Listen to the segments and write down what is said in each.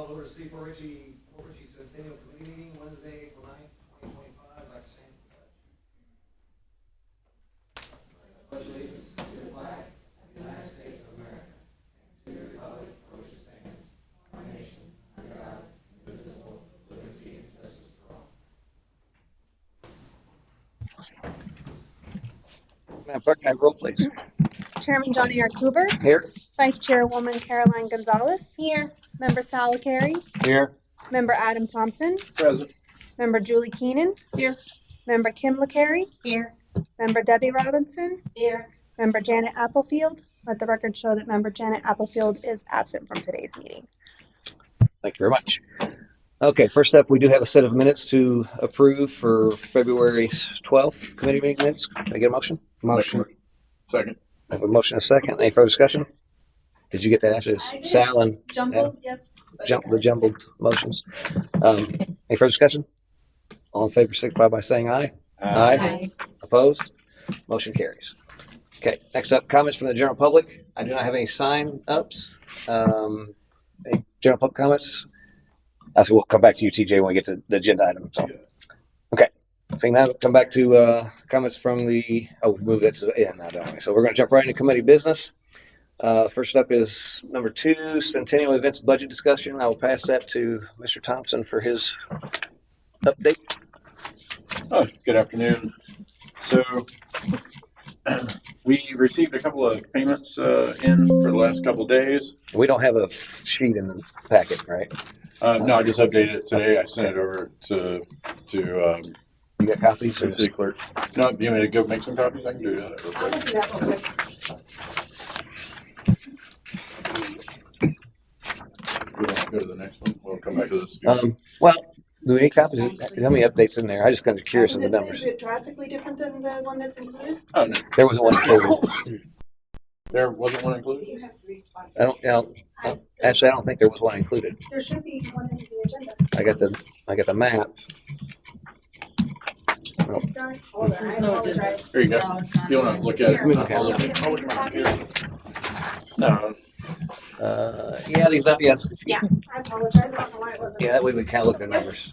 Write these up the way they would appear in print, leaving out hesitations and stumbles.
call over to C4H Centennial Committee meeting Wednesday, April 9th, 2025. Like saying, pledge allegiance to the flag of the United States of America, and to the republic for which it stands, one nation, under God, indivisible, with liberty and justice for all. Madam Clerk, can I have roll, please? Chairman Johnny R. Cooper. Here. Vice Chairwoman Caroline Gonzalez. Here. Member Sally Carey. Here. Member Adam Thompson. Present. Member Julie Keenan. Here. Member Kim LaCarey. Here. Member Debbie Robinson. Here. Member Janet Applefield. Let the record show that Member Janet Applefield is absent from today's meeting. Thank you very much. Okay, first up, we do have a set of minutes to approve for February 12th committee meeting minutes. Can I get a motion? Motion. Second. I have a motion and a second. Any further discussion? Did you get that, Ashley? Sal and Jumbled, yes. the jumbled motions. Any further discussion? All in favor, signify by saying aye. Aye. Opposed? Motion carries. Okay, next up, comments from the general public. I do not have any sign ups. Any general public comments? So we'll come back to you, TJ, when we get to the agenda item. So, okay. So now we'll come back to comments from we moved that to the end now, don't we? So we're going to jump right into committee business. First up is number 2, Centennial Events Budget Discussion. I will pass that to Mr. Thompson for his update. Oh, good afternoon. So we received a couple of payments in for the last couple of days. We don't have a sheet in the packet, right? No, I just updated it today. I sent it over to You got copies? the city clerk. No, you want me to go make some copies? I can do that real I'll quick. do that real quick. We want to go to the next one. We'll come back to this. Well, do we need copies? How many updates in there? I just kind of curious of the Does it say, numbers. is it drastically different than the one that's included? Oh, no. There was one included. There wasn't one included? You have 3 spots. Actually, I don't think there was one included. There should be one in the agenda. I got the map. It's not. Hold on, I apologize. Here you go. No, it's not. You want to look at it? Let me look at it. I'll look at it. Here. No. Yeah, these up. Yes. Yeah, I apologize. I don't know why it wasn't. Yeah, that way we kind of look at the numbers.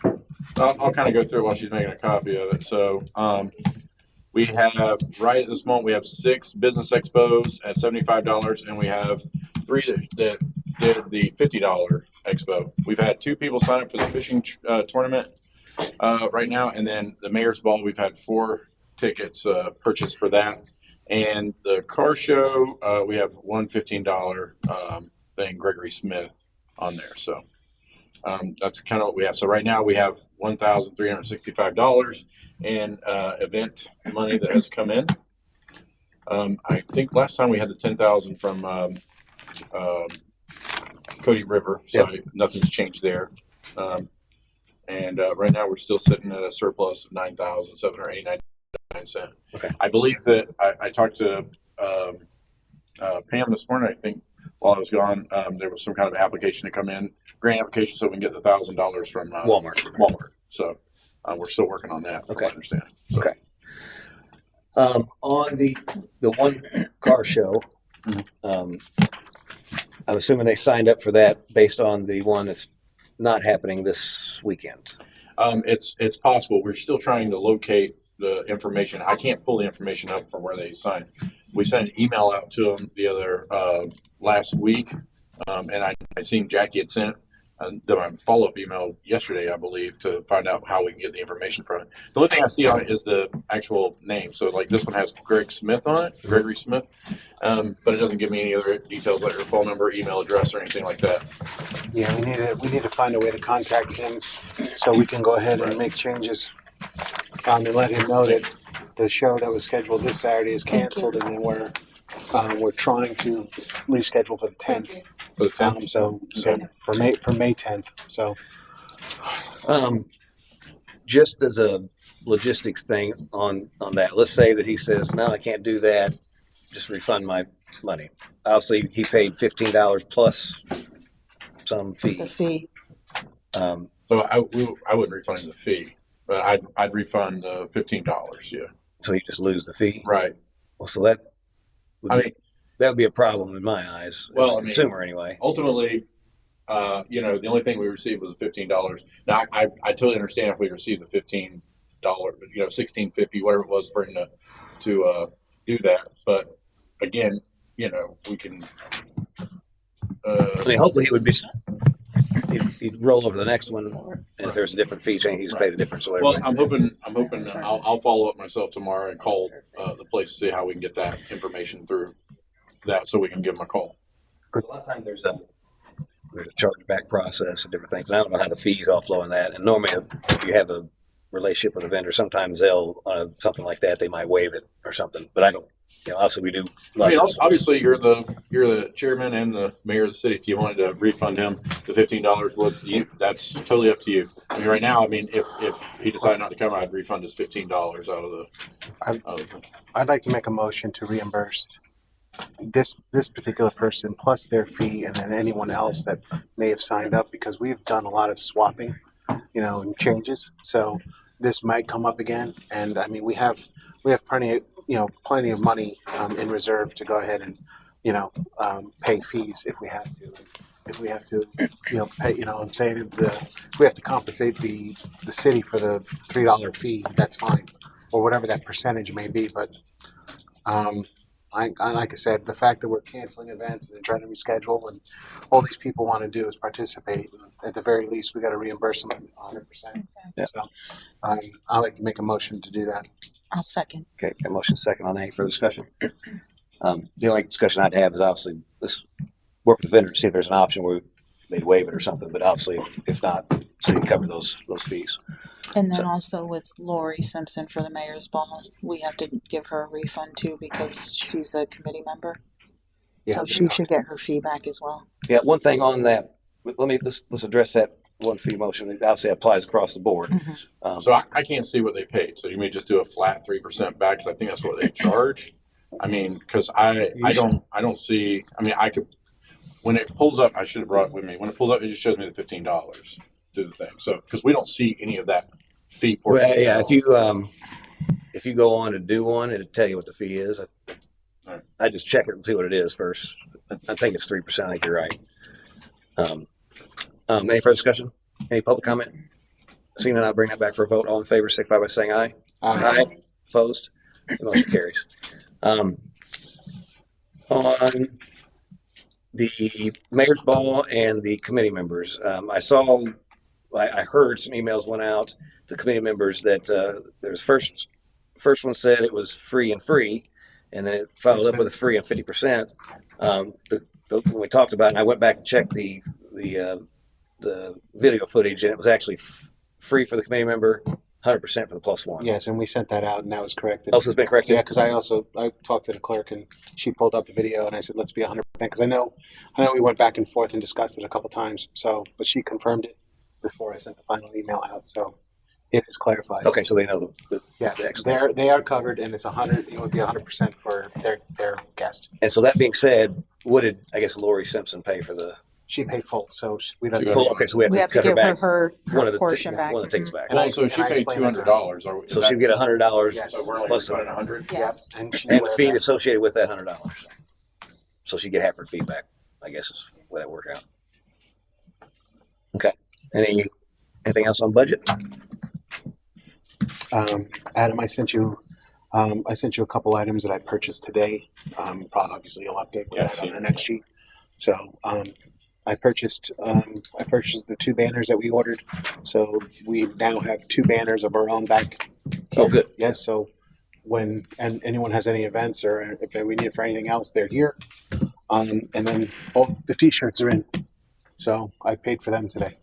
I'll kind of go through it while she's making a copy of it. So we have, right at this moment, we have 6 business expos at $75, and we have 3 that did the $50 expo. We've had 2 people sign up for the fishing tournament right now, and then the Mayor's Ball, we've had 4 tickets purchased for that. And the car show, we have one $15 thing, Gregory Smith, on there. So that's kind of what we have. So right now we have $1,365 in event money that has come in. I think last time we had the $10,000 from Cody River, so nothing's changed there. And right now we're still sitting at a surplus of $9,789. Okay. I believe that I talked to Pam this morning. I think while I was gone, there was some kind of application to come in, grant application, so we can get the $1,000 from Walmart. So we're still working on that. From Okay. what I understand. So, Okay. On the one car show, I'm assuming they signed up for that based on the one that's not happening this weekend. it's possible. We're still trying to locate the information. I can't pull the information up from where they signed. We sent an email out to them the other last week, and I seen Jackie had sent the follow-up email yesterday, I believe, to find out how we can get the information from it. The only thing I see on it is the actual name. So like this one has Greg Smith on it, Gregory Smith, but it doesn't give me any other details like your phone number, email address, or anything like that. Yeah, we need to find a way to contact him so we can go ahead and make changes. And let him know that the show that was scheduled this Saturday is canceled, and then we're trying to reschedule for the 10th. For the 10th? So for May 10th. So Just as a logistics thing on that, let's say that he says, no, I can't do that. Just refund my money. Obviously, he paid $15 plus some fee. The fee. So I wouldn't refund him the fee, but I'd refund the $15. Yeah. So you just lose the fee. Right. Well, so that would I be, mean, that would be a problem in my eyes. Well, as a I mean, consumer anyway. ultimately, the only thing we received was $15. Now, I totally understand if we received the $15, $16.50, whatever it was for him to do that. But again, we can. I mean, hopefully he'd roll over the next one, and if there's a different fee change, he's paid the difference. Or Well, whatever. I'm hoping I'll follow up myself tomorrow and call the place to see how we can get that information through that, so we can give them a call. A lot of times there's a chargeback process and different things. And I don't know how the fees all flow in that. And normally, if you have a relationship with a vendor, sometimes they'll something like that they might waive it or something. But I don't. Also we do. I mean, obviously you're the chairman and the mayor of the city. If you wanted to refund him the $15, that's totally up to you. I mean, right now, if he decided not to come, I'd refund his $15 out of the. I'd like to make a motion to reimburse this particular person plus their fee, and then anyone else that may have signed up, because we've done a lot of swapping, and changes. So this might come up again, and I mean we have plenty of money in reserve to go ahead and pay fees if we have to. If we have to, pay, I'm saying if we have to compensate the city for the $3 fee, that's fine, or whatever that percentage may be. But like I said, the fact that we're canceling events and trying to reschedule, and all these people want to do is participate. At the very least, we got to reimburse them 100%. Exactly. Yeah. So I like to make a motion to do that. I'll second. Okay, got a motion second on that. Any further discussion? The only discussion I'd have is obviously this work with the vendor to see if there's an option where they'd waive it or something. But obviously, if not, so you cover those fees. And then So- also with Lori Simpson for the mayor's ball, we have to give her a refund too because she's a committee member. Yeah. So she should get her fee back as well. Yeah, one thing on that. Let's address that one fee motion. It obviously applies across the board. So I can't see what they paid. So you may just do a flat 3% back, because I think that's what they charge. I mean, because I don't see. I mean, I could, when it pulls up, I should have brought it with me. When it pulls up, it just shows me the $15 to the thing. So because we don't see any of that fee portion. Well, yeah, if you go on to do one, it'll tell you what the fee is. Right. I just check it and see what it is first. I think it's 3%. I think you're right. Any further discussion? Any public comment? Seeing none, I'll bring that back for a vote. All in favor, signify by saying aye. Aye. Opposed? The motion carries. On the mayor's ball and the committee members, I heard some emails went out to committee members that there's first one said it was free, and then it followed up with a free and 50%. When we talked about it, and I went back and checked the video footage, and it was actually free for the committee member, 100% for the plus one. Yes, and we sent that out, and that was corrected. Also, it's been corrected. Yeah, because I talked to the clerk, and she pulled up the video, and I said, let's be 100%, because I know we went back and forth and discussed it a couple times. So, but she confirmed it before I sent the final email out. So it is clarified. Okay, so they know Yes, the excellent. they are covered, and it's 100. It would be 100% for their guest. And so that being said, what did Lori Simpson pay for the She paid full, so we don't. full? Okay, so we have We to have to cut her give back her one of the portion back. one of the tickets back. And I- Also, she and I paid explained that to her. $200. So she'd get $100 Yes. So we're only plus refunding 100. Yes. Yep, and she's and aware the of fee that. associated with that $100. Yes. So she get half her fee back. I guess is the way that work out. Okay. Anything else on budget? Adam, I sent you a couple items that I purchased today. Obviously, you'll update with Yeah, that on seen the it. next sheet. So I purchased the 2 banners that we ordered. So we now have 2 banners of our own back. Oh, good. Yes. So when anyone has any events or if we need it for anything else, they're here. And then all the T-shirts are in. So I paid for them today.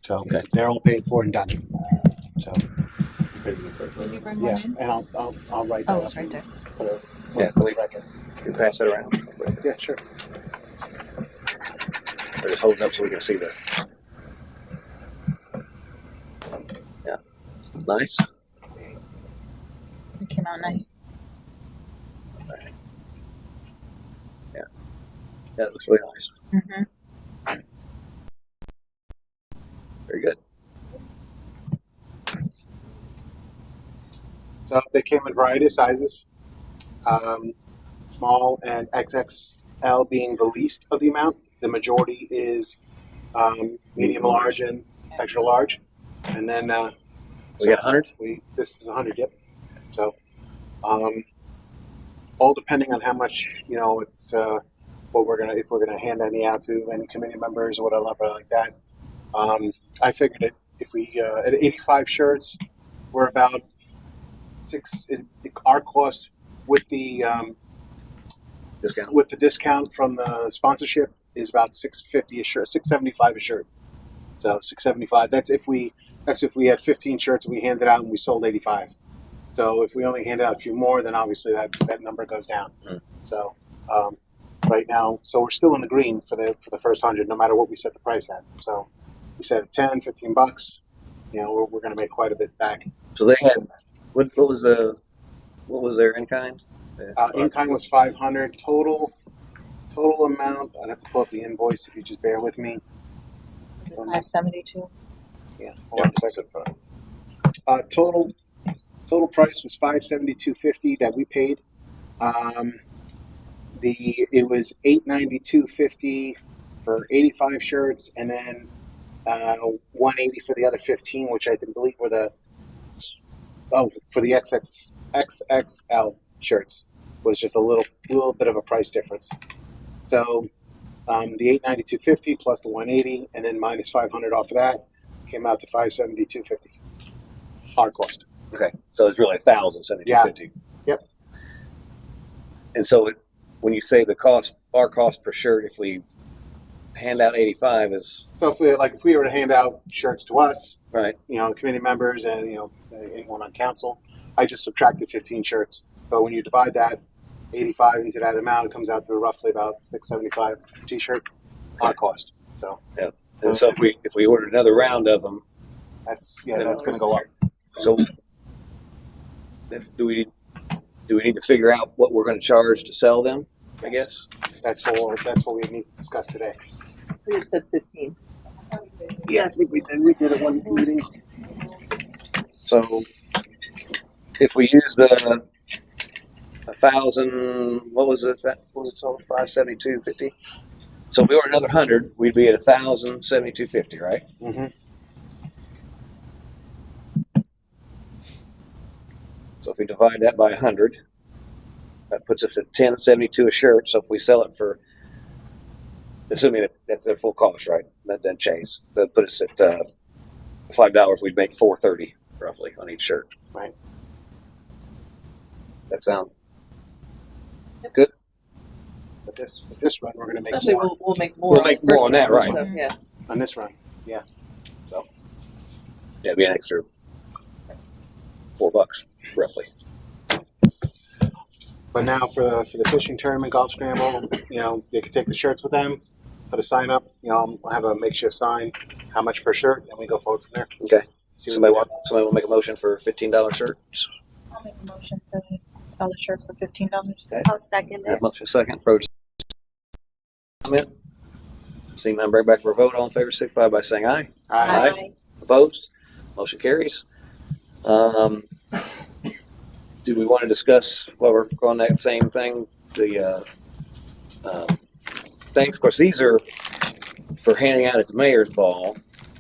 So Okay. they're all paid for and done. So Did you bring yeah, one in? and I'll write that Oh, up. it's right there. Put a- Yeah, put a record. Can you pass it around? Yeah, sure. Or just hold it up so we can see the. Yeah. Nice. It came out nice. Yeah, it looks really nice. Mm-hmm. Very good. So they came in a variety of sizes, small and XX L being the least of the amount. The majority is medium, large, and extra large. And then We got 100. This is 100. Yep. So all depending on how much it's what if we're gonna hand any out to any committee members or whatever like that. I figured if we at 85 shirts, we're about our cost with the discount from the sponsorship is about $650 a shirt, $675 a shirt. So $675. That's if we had 15 shirts and we handed out and we sold 85. So if we only hand out a few more, then obviously that number goes down. So right now, so we're still in the green for the first 100, no matter what we set the price at. So we set it $10-15. We're going to make quite a bit back. So they had what was their in kind? In kind was 500 total amount. I'd have to pull up the invoice if you just bear with me. Is it 572? Yeah, hold on a second. Total price was $572.50 that we paid. It was $892.50 for 85 shirts, and then $180 for the other 15, which I believe were for the XXL shirts was just a little bit of a price difference. So the $892.50 plus the $180 and then minus $500 off of that came out to $572.50. Our cost. Okay, so it's really $1,072.50. Yep. And so when you say our cost per shirt, if we hand out 85 is So if we were to hand out shirts to us, right. Committee members and anyone on council, I just subtracted 15 shirts. So when you divide that 85 into that amount, it comes out to roughly about $675 t-shirt. Our cost. So Yeah. And so if we ordered another round of them, that's going to go up. so do we need to figure out what we're going to charge to sell them? I guess That's what we need to discuss today. We had said 15. Yeah, I think we did. We did it one meeting. so. If we use the 1,000, what was it? That what was it? So $572.50. So if we order another 100, we'd be at $1,072.50, right? Mm-hmm. So if we divide that by 100, that puts us at $10.72 a shirt. So if we sell it for, assuming that's their full cost, right? That doesn't change. That put us at $5. We'd make $4.30 roughly on each shirt. Right. That sound good? But this run, we're going to make Especially more. we'll make more. We'll on make the first more on that, round right. and stuff, Yeah. On this run. Yeah. Yeah, it'd be an extra $4 roughly. But now for the fishing tournament, golf scramble, they could take the shirts with them, put a sign up. We'll have a makeshift sign, how much per shirt, and we go forward from there. Okay. See what Somebody we will make a motion for $15 shirts. I'll make a motion to sell the shirts for $15. I'll second Have it. motion second. Further comment? Seeing none, bring back for a vote. All in favor, signify by saying aye. Aye. Opposed? Motion carries. Do we want to discuss while we're on that same thing? The thanks. Of course, these are for handing out at the mayor's ball.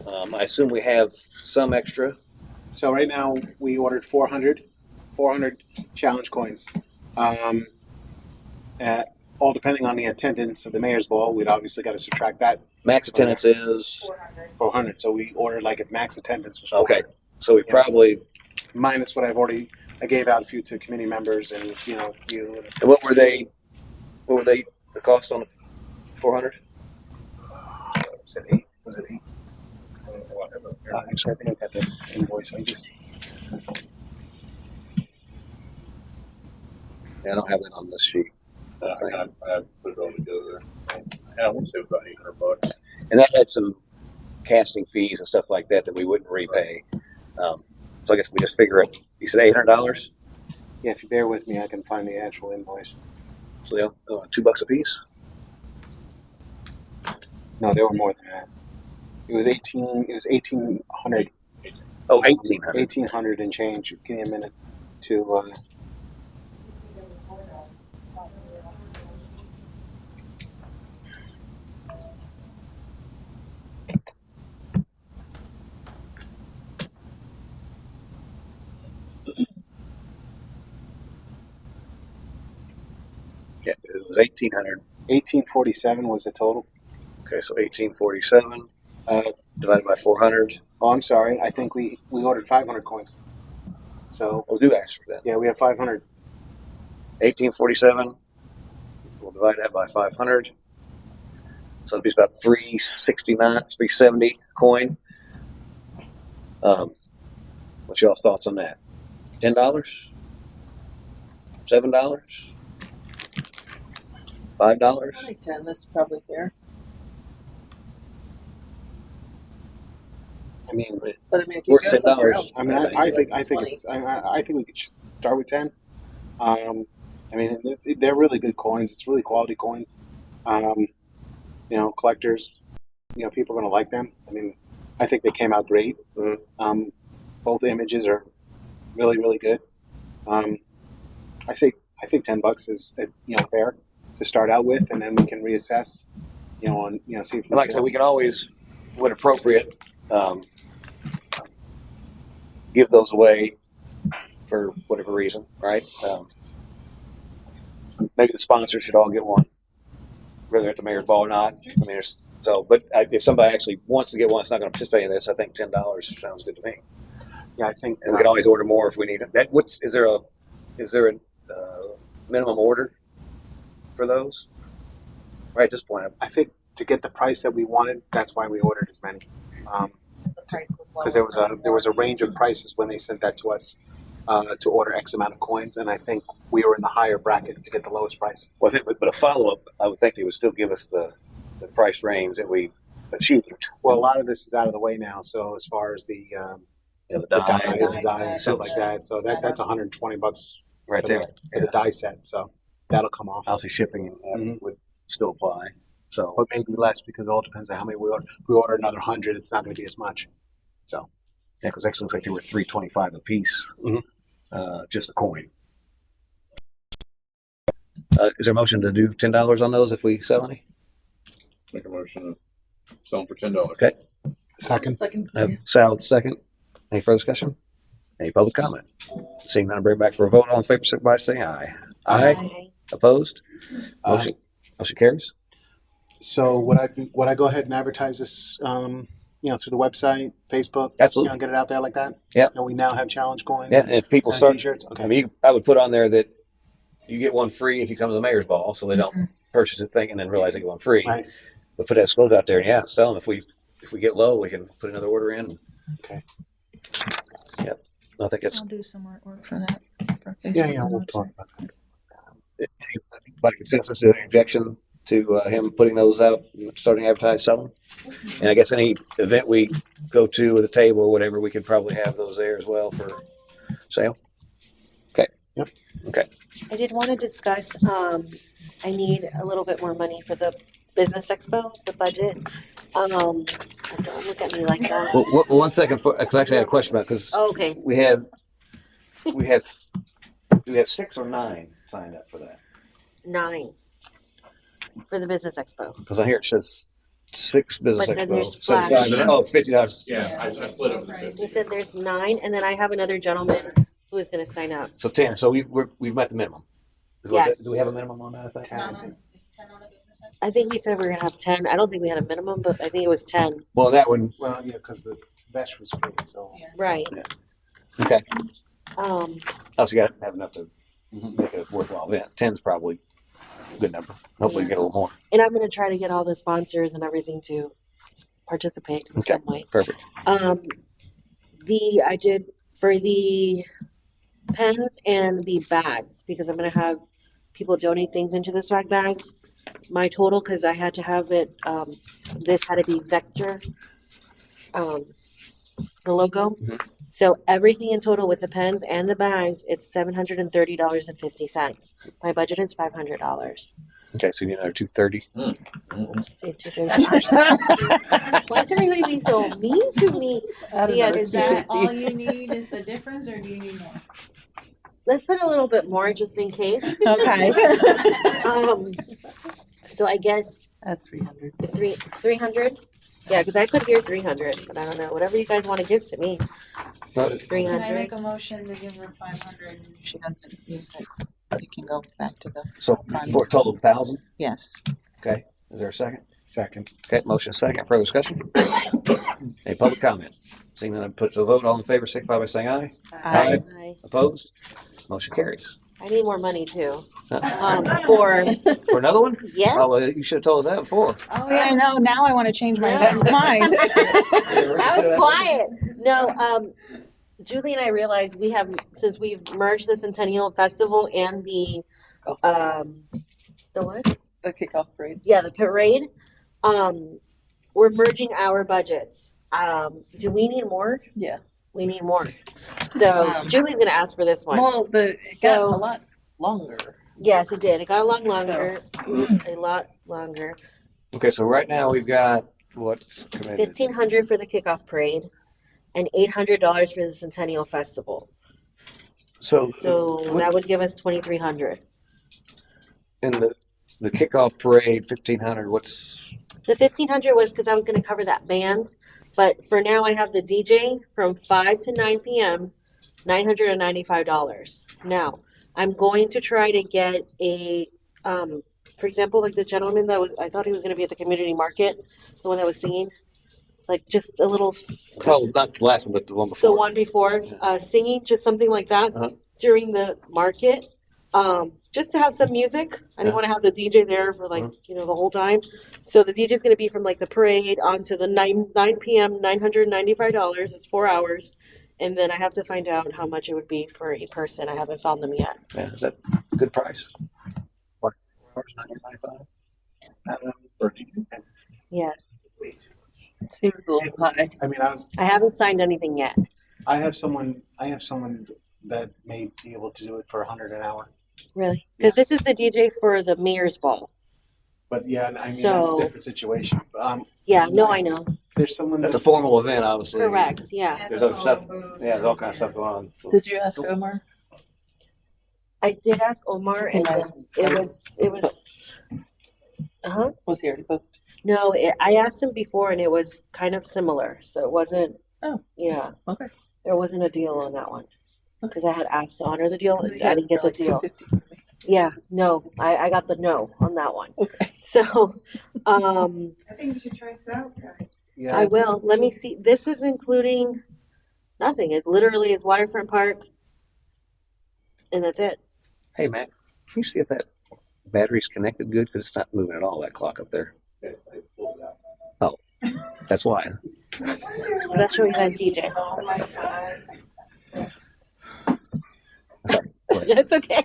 I assume we have some extra. So right now we ordered 400 challenge coins. All depending on the attendance of the mayor's ball, we'd obviously got to subtract that Max attendance is 400. So we ordered if max attendance was 400. okay. So we probably. Minus what I gave out a few to committee members and you. And what were they? What were they? The cost on the 400? Was it 8? Was it 8? Actually, I think I got the invoice. Yeah, I don't have that on this sheet. I put it all together. I want to say about $800. And that had some casting fees and stuff like that we wouldn't repay. So I guess we just figure it. You said $800. Yeah, if you bear with me, I can find the actual invoice. So they $2 a piece. No, they were more than that. It was 1,800. Oh, 1,800. 1,800 and change. Give me a minute to. Yeah, it was 1,800. 1847 was the total. Okay, so 1,847 divided by 400. Oh, I'm sorry. I think we ordered 500 coins. So We'll do extra then. yeah, we have 500. 1847. We'll divide that by 500. So it'll be about 369, 370 a coin. What's y'all's thoughts on that? $10? $7? I $5? think 10. That's probably fair. I mean, But I mean, if you Worth go $10. somewhere else, I mean, I think it's. I think we could start with 10. I mean, they're really good coins. It's really quality coin. Collectors, people are going to like them. I mean, I think they came out great. Mhm. Both images are really, really good. I think $10 is fair to start out with, and then we can reassess. See if And like I said, we can always, when appropriate, give those away for whatever reason, right? Maybe the sponsors should all get one, whether at the mayor's ball or not. I mean, if somebody actually wants to get one, it's not going to participate in this. I think $10 sounds good to me. Yeah, I think. And we can always order more if we need it. Is there a minimum order for those? Right at this point, I think to get the price that we wanted, that's why we ordered as many. the price was lower. Because there was a range of prices when they sent that to us to order X amount of coins, and I think we were in the higher bracket to get the lowest price. well, but a follow up, I would think they would still give us the price range that we achieved. Well, a lot of this is out of the way now. So as far as the The die die, and stuff like that, so that's $120 right for there. the die set. So that'll come off. Obviously, shipping would still apply. So, But maybe less because it all depends on how many we order. If we order another 100, it's not going to be as much. So yeah, because actually looks like they were $325 a piece, just a coin. Is there a motion to do $10 on those if we sell any? Make a motion to sell them for $10. Okay. second. I have Sal second. Any further discussion? Any public comment? Seeing none, bring it back for a vote. All in favor, signify by saying aye. Aye. Opposed? Motion carries. So would I go ahead and advertise this, through the website, Facebook? Absolutely. Get it out there like that? Yep. And we now have challenge coins? Yeah, and if people and start, t-shirts? Okay. I mean, I would put on there that you get one free if you come to the mayor's ball, so they don't purchase a thing and then realize they get one free. Right. But put that disclosure out there, and yeah, sell them. If we get low, we can put another order in. Okay. Yep. I think it's I'll do some artwork for that. For Facebook Yeah, and we'll website. talk about that. by consensus. Any objection to him putting those out, starting to advertise, sell them? And I guess any event we go to with a table or whatever, we could probably have those there as well for sale. Okay. Yep. Okay. I did want to discuss, I need a little bit more money for the business expo, the budget. Don't look at me like that. Well, one second, because I actually had a question about because Oh, okay, we have do we have 6 or 9 signed up for that? 9 for the business expo. Because on here it says 6 business But then expos, there's 75, flash. oh, $50. Yeah, I split it with 50. He said there's 9, and then I have another gentleman who is going to sign up. So 10. So we've met the minimum. Yes. Do we have a minimum on that? I think. Is 10 on a business expo? I think we said we were going to have 10. I don't think we had a minimum, but I think it was 10. Well, that one. Well, yeah, because the mesh was free, so. Yeah. Right. Okay. Um, You got to have enough to make it a worthwhile event. 10's probably a good number. Hopefully, we get a little more. and I'm going to try to get all the sponsors and everything to participate in Okay. some way. Perfect. I did for the pens and the bags because I'm going to have people donate things into the swag bags. My total, because I had to have it, this had to be Vector, the logo. Mhm. So everything in total with the pens and the bags, it's $730.50. My budget is $500. Okay, so you need another 230. Let's see, 230. Why is everybody being so mean to me? So yeah, Is that 250. all you need is the difference, or do you need more? Let's put a little bit more just in case. Okay. So I guess At 300. 300. Yeah, because I put here 300, but I don't know. Whatever you guys want to give to me. No, Can I 300. make a motion to give her 500 and she doesn't use it? You can go back to the So fund. for a total of 1,000. Yes. Okay. Is there a second? Second. Okay. Motion second. Further discussion? Any public comment? Seeing none, I put it to a vote. All in favor, signify by saying aye. Aye. Opposed? Motion carries. I need more money too. Huh? For For another one? yes. Oh, well, you should have told us that before. Oh yeah, no. Now I want to change my Yeah. mind. I was quiet. No, Julie and I realized since we've merged the Centennial Festival and the what? The kickoff parade. Yeah, the parade. We're merging our budgets. Do we need more? Yeah. We need more. So Julie's gonna ask for this one. Well, it got a lot longer. Yes, it did. It got a lot longer. A lot longer. Okay, so right now we've got what's committed. $1,500 for the kickoff parade, and $800 for the Centennial Festival. So That would give us $2,300. in the kickoff parade, 1,500. What's The $1,500 was because I was going to cover that band, but for now I have the DJ from 5 to 9 p.m. $995. Now I'm going to try to get a, for example, like the gentleman I thought he was going to be at the community market, the one that was singing, like just a little. Oh, not the last one, but the one before. The one before, singing, just something like that during the market. Just to have some music. I didn't want to have the DJ there for the whole time. So the DJ is going to be from like the parade on to the 9 p.m. $995. It's 4 hours. And then I have to find out how much it would be for a person. I haven't found them yet. Yeah, is that a good price? What? $995? Yes. Seems a little high. I mean, I haven't signed anything yet. I have someone that may be able to do it for $100 an hour. Really? Because this is the DJ for the mayor's ball. But yeah, I mean, that's So- a different situation. Yeah, no, I know. There's someone That's a formal event, obviously. Correct. Yeah. There's other stuff. Yeah, there's all kinds of stuff going on. So. Did you ask Omar? I did ask Omar, and it was. Was he already booked? No, I asked him before, and it was kind of similar. So it wasn't. Oh. Yeah. Okay. There wasn't a deal on that one because I had asked to honor the deal. He I got didn't get for the deal. $250. Yeah. No, I got the no on that one. Okay. So, I think you should try sales guy. Yeah. I will. Let me see. This is including nothing. It literally is Waterfront Park, and that's it. Hey, Matt, can you see if that battery's connected good? Because it's not moving at all, that clock up there. Oh, that's why. So that's showing that DJ. Oh my God. Sorry. Go ahead. That's okay.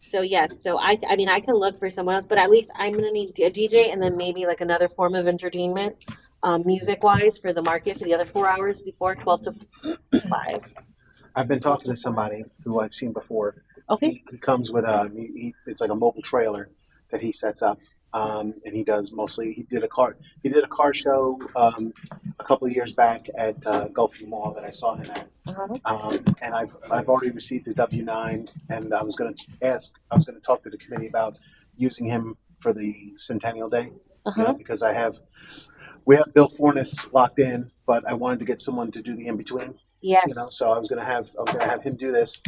So yes, so I mean I can look for someone else, but at least I'm gonna need a DJ and then maybe like another form of entertainment, music wise for the market for the other 4 hours before 12 to 5. I've been talking to somebody who I've seen before. Okay. He comes with it's like a mobile trailer that he sets up. And he does mostly. He did a car show a couple of years back at Gulfview Mall that I saw him at. And I've already received his W-9, and I was going to talk to the committee about using him for the Centennial Day, because we have Bill Fornes locked in, but I wanted to get someone to do the in between. Yes. So I was gonna have him do this,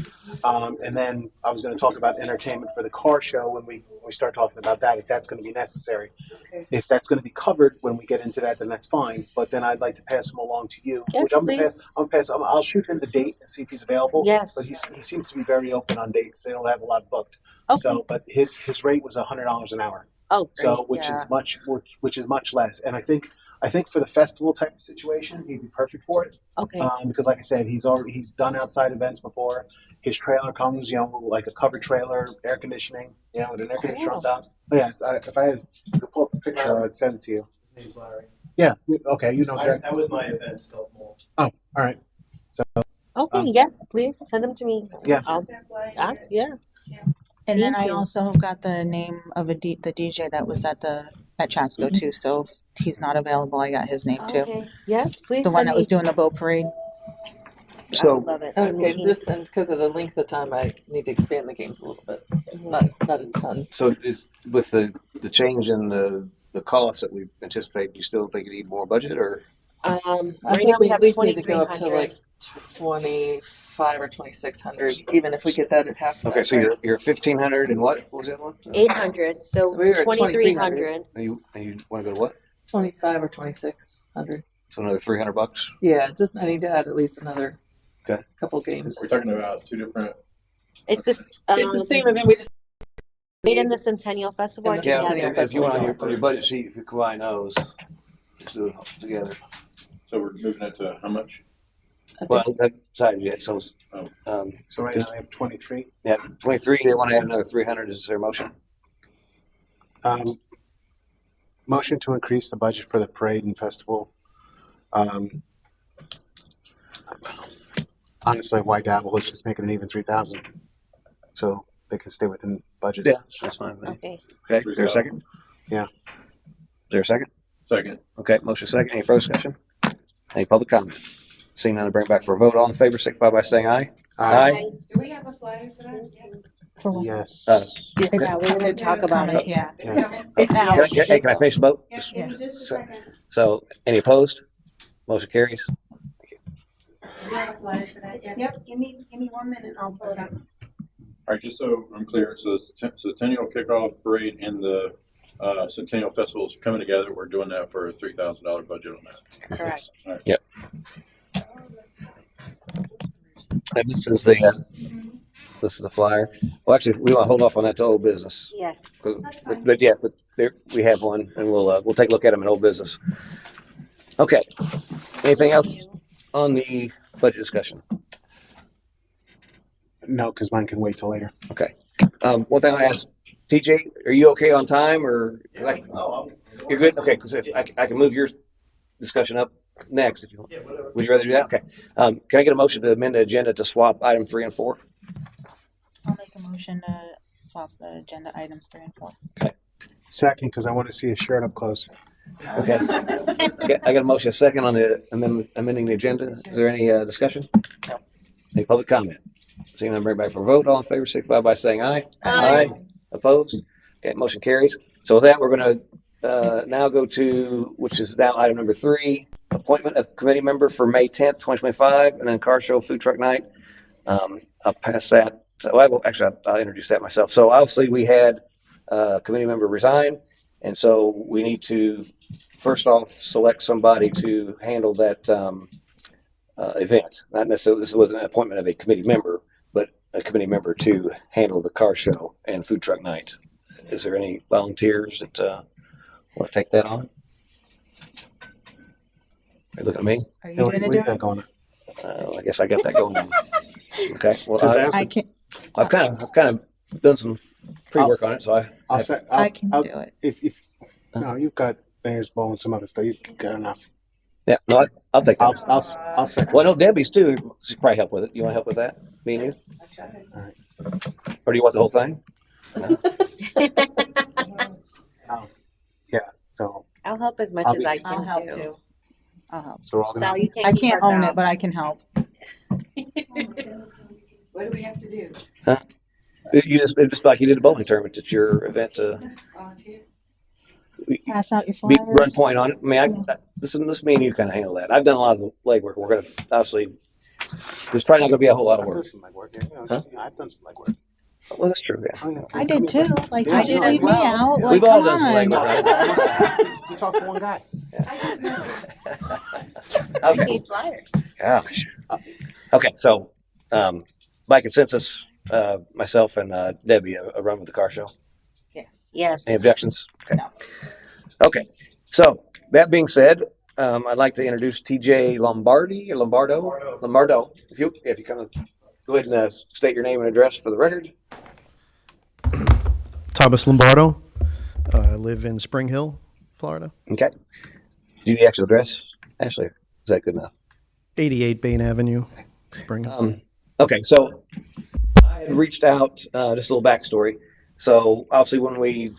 and then I was gonna talk about entertainment for the car show when we start talking about that, if that's gonna be necessary. Okay. If that's gonna be covered when we get into that, then that's fine. But then I'd like to pass him along to you. Yes, please. I'll shoot him the date and see if he's available. Yes. But he seems to be very open on dates. They don't have a lot booked. Okay. So, but his rate was $100 an hour. Oh, great. So which is much less. And I think for the festival type of situation, he'd be perfect for it. Okay. Because like I said, he's done outside events before. His trailer comes, like a covered trailer, air conditioning, with an air conditioner on top. Oh, yeah, if I could pull up a picture, I'd send it to you. His name's Larry. Yeah. Okay. You know exactly. That was my event, Gulf Mall. Oh, all right. Okay. Yes, please send them to me. Yeah. I'll ask. Yeah. And then Thank I you. also got the name of the DJ that was at Chatsco too. So if he's not available, I got his name too. Okay. Yes, please. The one send that was me. doing the boat parade. I So love it. Okay, just because of the length of time, I need to expand the games a little bit. Not a ton. So is with the change in the costs that we anticipate, do you still think you need more budget, or I Right think now we we have at least need to go up to 2,300. like 25 25 or 2600, even if we get that at half. Okay, that so price. you're 1,500 and what was the other one? 800, so, So we were at 2,300. And you want to go to what? 25 or 2600. So another $300. Yeah, just I need to add at least another Okay. couple games. We're talking about two different. It's just, It's the same event. We just made in the Centennial Festival. In or the Yeah, Centennial if you want on your Festival. budget sheet, if you combine those, just do it together. So we're moving it to how much? I think Well, that side yet. So, So right now I have 23. yeah, 23. They want to add another 300. Is there a motion? Motion to increase the budget for the parade and festival. Honestly, why dabble? Let's just make it an even 3,000, so they can stay within budget. Yeah, that's fine. Okay. Okay. Is there a second? Yeah. Is there a second? Second. Okay. Motion second. Any further discussion? Any public comment? Seeing none, to bring it back for a vote. All in favor, signify by saying aye. Aye. Do we have a slider for that yet? For what? Yes. It's Yeah, we're gonna coming, talk about coming, it. Yeah. It's coming. It's Can out. can I finish the vote? Yep, give me just a So- second. So, any opposed? Motion carries. Do we have a flyer for that yet? Yep, give me 1 minute, I'll pull it up. All right, just so I'm clear, so the Centennial Kickoff Parade and the Centennial Festival is coming together. We're doing that for a $3,000 budget on that. Correct. All right. And this is the flyer. Well, actually, we want to hold off on that to old business. Yes. That's fine. But yeah, but there, we have one, and we'll take a look at them in old business. Okay. Anything else on the budget discussion? No, because mine can wait till later. Okay. One thing I asked TJ, are you okay on time, or 'cause you're good? Okay, because if I can move your discussion up next, if you want. Would you rather do that? Okay. Can I get a motion to amend the agenda to swap item 3 and 4? I'll make a motion to swap the agenda items 3 and 4. Second, because I want to see his shirt up close. Okay. Okay, I got a motion, a second on the amending the agenda. Is there any discussion? No. Any public comment? Seeing none, bring it back for a vote. All in favor, signify by saying aye. Aye. Opposed? Okay, motion carries. So with that, we're going to now go to, which is now item number 3, appointment of committee member for May 10th, 2025, and then car show food truck night. I'll pass that. I'll introduce that myself. So obviously we had a committee member resign, and so we need to first off select somebody to handle that event. Not necessarily, this wasn't an appointment of a committee member, but a committee member to handle the car show and food truck night. Is there any volunteers that want to take that on? Are you looking at me? Are you Hey, what going to do do you got it? going on? I guess I got that going on. Okay. Well, Just ask I him. can. I've kind of done some pre-work on it, so I'll I can I'll, do it. if no, you've got Mayor's Bowl and some other stuff. You've got enough. yeah. No, I'll take I'll that. I'll second. Well, I know Debbie's too. She could probably help with it. You want to help with that? Me and you? Or do you want the whole thing? Yeah. So I'll help as much I'll as be- I can I'll help too. too. I'll help. so we're all gonna. Sal, you can't I keep can't us own out. it, but I can help. What do we have to do? You just like you did a bowling tournament. It's your event to Volunteer? Pass out your be flyers. run point on it. I mean, this me and you kind of handle that. I've done a lot of the legwork. We're gonna obviously. There's probably not gonna be a whole lot of I've done work. some legwork. Yeah, you know, Huh? I've done some legwork. Well, that's true. Yeah. Oh, yeah. I did too. Like, Yeah, you just I did leave as me well. out. Like, We've all come done some on. legwork. You talk to one guy. Okay. Need flyers. Gosh. Okay, so by consensus, myself and Debbie run with the car show. Yes. Yes. Any objections? Okay. No. Okay. So that being said, I'd like to introduce TJ Lombardo. If you kind of go ahead and state your name and address for the record. Thomas Lombardo. I live in Spring Hill, Florida. Okay. Do you need the actual address, Ashley? Is that good enough? 88 Bain Avenue, Spring Hill. Okay, so I had reached out, just a little backstory. So obviously when we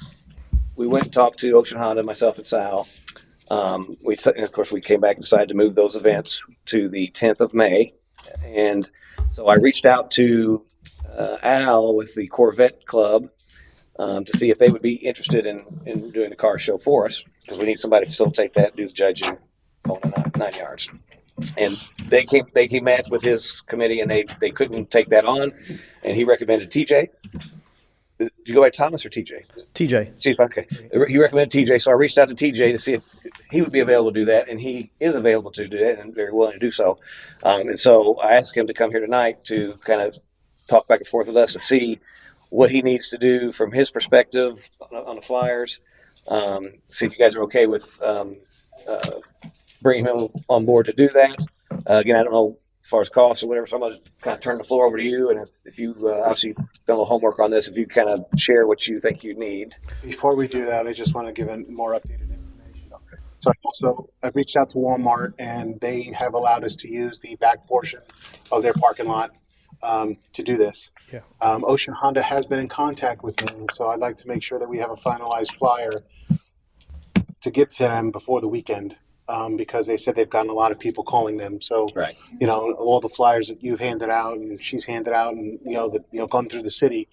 went and talked to Ocean Honda, myself and Sal, and of course we came back and decided to move those events to the 10th of May. And so I reached out to Al with the Corvette Club to see if they would be interested in doing the car show for us, because we need somebody to facilitate that, do the judging, going 9 yards. and they met with his committee, and they couldn't take that on, and he recommended TJ. Did you go by Thomas or TJ? TJ. Chief, okay. He recommended TJ, so I reached out to TJ to see if he would be available to do that, and he is available to do that and very willing to do so. And so I asked him to come here tonight to kind of talk back and forth with us and see what he needs to do from his perspective on the flyers. See if you guys are okay with bringing him on board to do that. Again, I don't know as far as costs or whatever, so I'm going to kind of turn the floor over to you. And if you obviously done a little homework on this, if you kind of share what you think you need. Before we do that, I just want to give more updated information. So I've reached out to Walmart, and they have allowed us to use the back portion of their parking lot to do this. Yeah. Ocean Honda has been in contact with me, so I'd like to make sure that we have a finalized flyer to give to them before the weekend. Because they said they've gotten a lot of people calling them. So, Right. All the flyers that you've handed out and she's handed out, and gone through the city,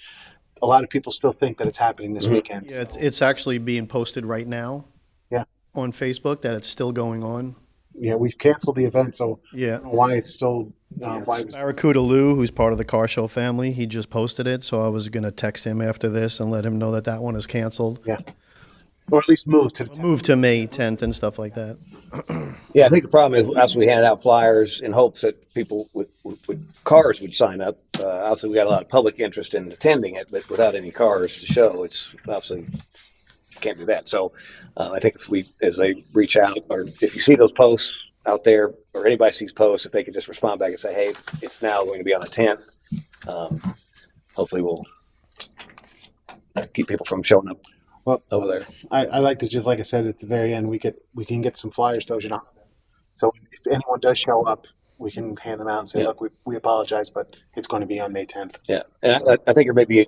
a lot of people still think that it's happening this weekend. Yeah, it's actually being posted right now. Yeah. On Facebook that it's still going on. Yeah, we've canceled the event, so I Yeah. don't know why it's still. Why it was, Barracuda Lou, who's part of the Car Show family, he just posted it, so I was going to text him after this and let him know that that one is canceled. yeah, or at least move to the 10th. Move to May 10th and stuff like that. Yeah, I think the problem is as we handed out flyers in hopes that people with cars would sign up. Obviously, we got a lot of public interest in attending it, but without any cars to show, it's obviously can't do that. So I think as they reach out, or if you see those posts out there, or anybody sees posts, if they could just respond back and say, "Hey, it's now going to be on the 10th." Hopefully, we'll keep people from showing up over there. I like to, just like I said at the very end, we can get some flyers to Ocean Honda. So if anyone does show up, we can hand them out and say, Yeah. look, we apologize, but it's going to be on May 10th. Yeah, and I think there may be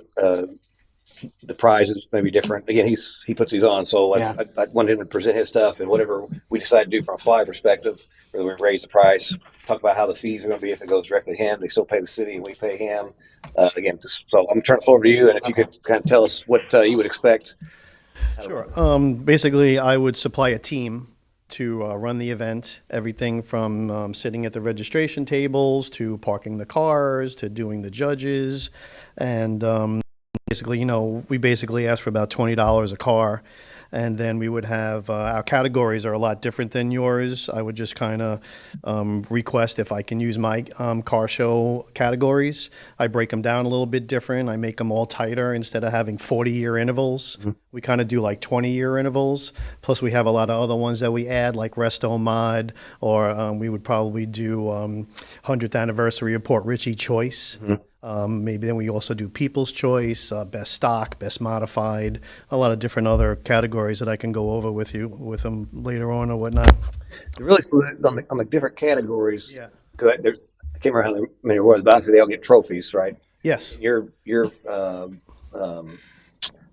the prize is maybe different. Again, he puts these on, so Yeah. I wanted him to present his stuff and whatever we decide to do from a fly perspective, whether we raise the price, talk about how the fees are going to be if it goes directly to him. They still pay the city and we pay him. Again, so I'm going to turn the floor over to you, and if you could kind of tell us what you would expect. Sure. Basically, I would supply a team to run the event. Everything from sitting at the registration tables to parking the cars to doing the judges, and basically, we basically ask for about $20 a car. And then we would have our categories are a lot different than yours. I would just kind of request if I can use my car show categories. I break them down a little bit different. I make them all tighter instead of having 40-year intervals. Mm-hmm. We kind of do like 20-year intervals. Plus, we have a lot of other ones that we add, like Resto Mod, or we would probably do 100th anniversary of Port Richey Choice. Mm-hmm. Maybe then we also do People's Choice, Best Stock, Best Modified, a lot of different other categories that I can go over with them later on or whatnot. Really, on the different categories. Yeah. Because I can't remember how many there was, but obviously they all get trophies, right? Yes.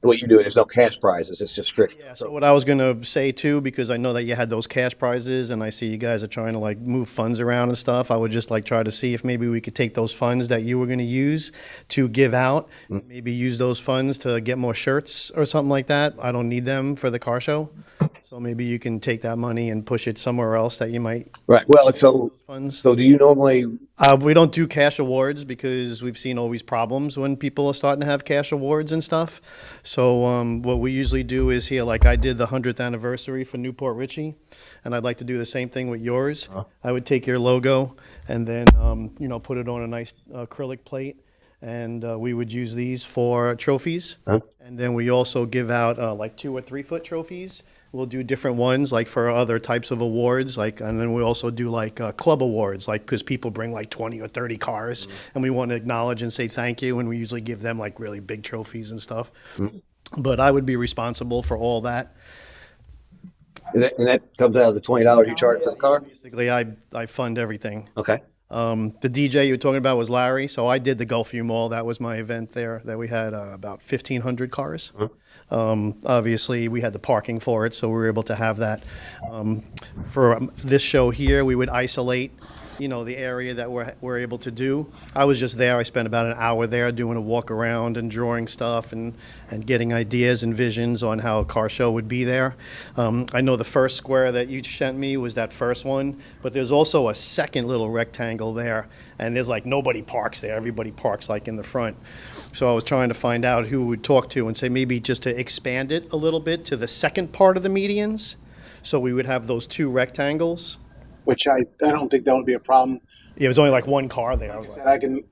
The way you do it is no cash prizes. It's just strict. Yeah, so what I was going to say too, because I know that you had those cash prizes and I see you guys are trying to like move funds around and stuff. I would just like try to see if maybe we could take those funds that you were going to use to give out, maybe use those funds to get more shirts or something like that. I don't need them for the car show. So maybe you can take that money and push it somewhere else that you might. Right. Well, so funds. So do you normally? We don't do cash awards because we've seen always problems when people are starting to have cash awards and stuff. So what we usually do is here, like I did the 100th anniversary for Newport Richey, and I'd like to do the same thing with yours. Uh-huh. I would take your logo and then put it on a nice acrylic plate. And we would use these for trophies. Huh? And then we also give out like 2 or 3 foot trophies. We'll do different ones like for other types of awards, and then we also do like club awards, like because people bring like 20 or 30 cars, and we want to acknowledge and say thank you, and we usually give them like really big trophies and stuff. But I would be responsible for all that. And that comes out of the $20 you charge for the car? Basically, I fund everything. Okay. The DJ you were talking about was Larry, so I did the Gulfview Mall. That was my event there. That we had about 1,500 cars. Obviously, we had the parking for it, so we were able to have that. For this show here, we would isolate the area that we're able to do. I was just there. I spent about an hour there doing a walk around and drawing stuff and getting ideas and visions on how a car show would be there. I know the first square that you sent me was that first one, but there's also a second little rectangle there, and there's like nobody parks there. Everybody parks like in the front. So I was trying to find out who would talk to and say maybe just to expand it a little bit to the second part of the medians, so we would have those two rectangles. Which I don't think that would be a problem. Yeah, it was only like one car there. I Like I was said, like, I can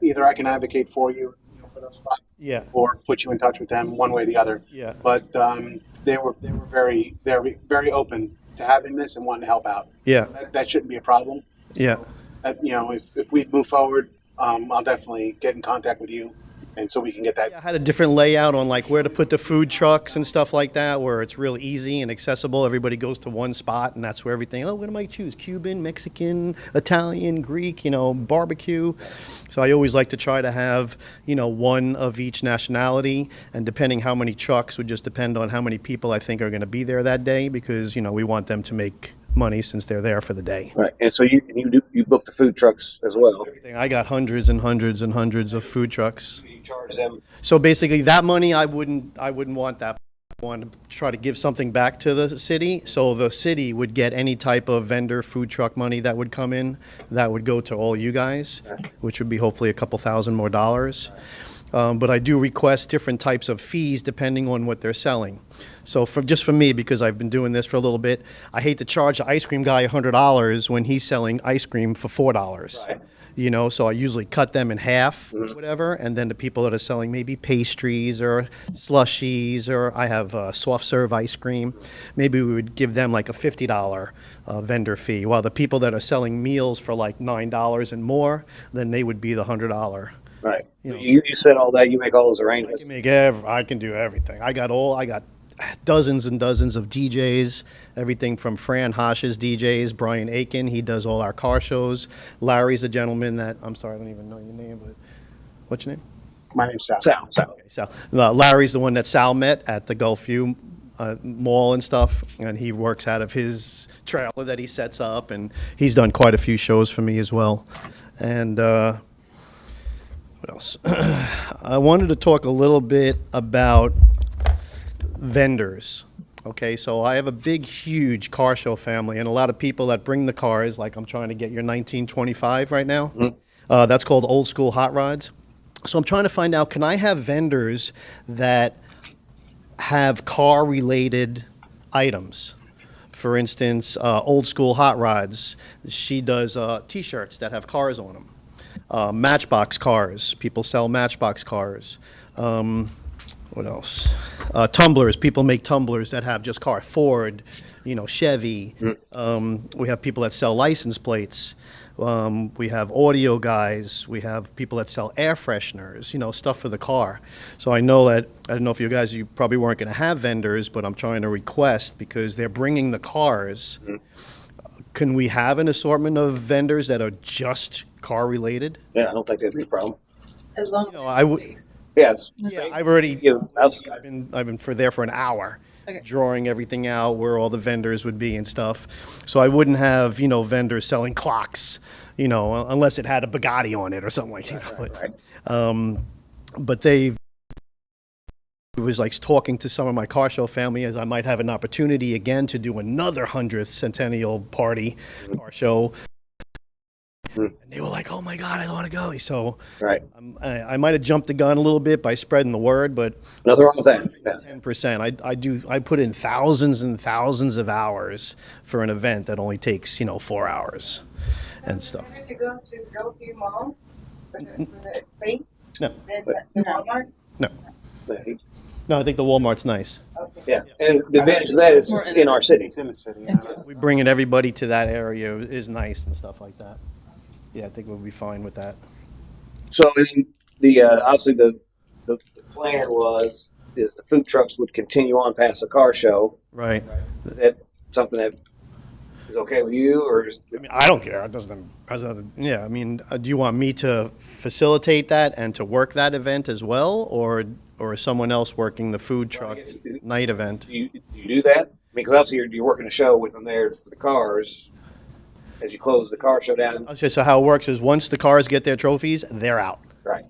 either I can advocate for you, for those spots, yeah, or put you in touch with them one way or the other. yeah. But they were very open to having this and wanting to help out. Yeah, That shouldn't be a problem. yeah. If we move forward, I'll definitely get in contact with you, and so we can get that. I had a different layout on like where to put the food trucks and stuff like that, where it's real easy and accessible. Everybody goes to one spot, and that's where everything. Oh, what do I choose? Cuban, Mexican, Italian, Greek, barbecue. So I always like to try to have, one of each nationality, and depending how many trucks would just depend on how many people I think are going to be there that day, because we want them to make money since they're there for the day. Right. And so you book the food trucks as well. I got hundreds and hundreds and hundreds of food trucks. You charge them. So basically, that money I wouldn't want that. I want to try to give something back to the city, so the city would get any type of vendor food truck money that would come in, that would go to all you guys, which would be hopefully a couple thousand more dollars. But I do request different types of fees depending on what they're selling. So for me, because I've been doing this for a little bit, I hate to charge the ice cream guy $100 when he's selling ice cream for $4. Right. So I usually cut them in half, whatever, and then the people that are selling maybe pastries or slushies, or I have soft serve ice cream, maybe we would give them like a $50 vendor fee, while the people that are selling meals for like $9 and more, then they would be the $100. Right. You said all that. You make all those I arrangements. I can do everything. I got dozens and dozens of DJs, everything from Fran Hosh's DJs, Brian Aiken, he does all our car shows. Larry's a gentleman that, I'm sorry, I don't even know your name, but what's your name? My name's Sal. Sal. Okay, Sal. Larry's the one that Sal met at the Gulfview Mall and stuff, and he works out of his trailer that he sets up, and he's done quite a few shows for me as well. And what else? I wanted to talk a little bit about vendors. Okay, so I have a big, huge car show family, and a lot of people that bring the cars, like I'm trying to get your 1925 right now. That's called Old School Hot Rods. So I'm trying to find out, can I have vendors that have car-related items? For instance, Old School Hot Rods, she does T-shirts that have cars on them. Matchbox cars, people sell Matchbox cars. What else? Tumblers, people make tumblers that have just car. Ford, Chevy. We have people that sell license plates. We have audio guys. We have people that sell air fresheners, stuff for the car. So I know that, I don't know if you probably weren't going to have vendors, but I'm trying to request, because they're bringing the cars. Can we have an assortment of vendors that are just car related? Yeah, I don't think that'd be a problem. As long as I would. Yes. Yeah, I've already. I've I've been there for an hour, Okay. drawing everything out where all the vendors would be and stuff. So I wouldn't have vendors selling clocks, unless it had a Bugatti on it or something like that. Right. But they was like talking to some of my car show family, as I might have an opportunity again to do another 100th Centennial party car show. And they were like, "Oh my God, I want to go!" So Right. I might have jumped the gun a little bit by spreading the word, but Nothing wrong with that. Yeah. 10%. I put in thousands and thousands of hours for an event that only takes 4 hours and stuff. To go to Gulfview Mall for the space? No, And the Walmart? no, I think the Walmart's nice. Yeah. And the advantage of that is it's in our city. It's in the city. We bringing everybody to that area is nice and stuff like that. Yeah, I think we'll be fine with that. So the obviously the plan is the food trucks would continue on past the car show. Right. Is that something that is okay with you, or is I mean, I don't care. It doesn't. Yeah. I mean, do you want me to facilitate that and to work that event as well, or is someone else working the food truck night event? do you do that? Because obviously you're working a show with them there for the cars. as you close the car show down. Okay, so how it works is once the cars get their trophies, they're out. Right.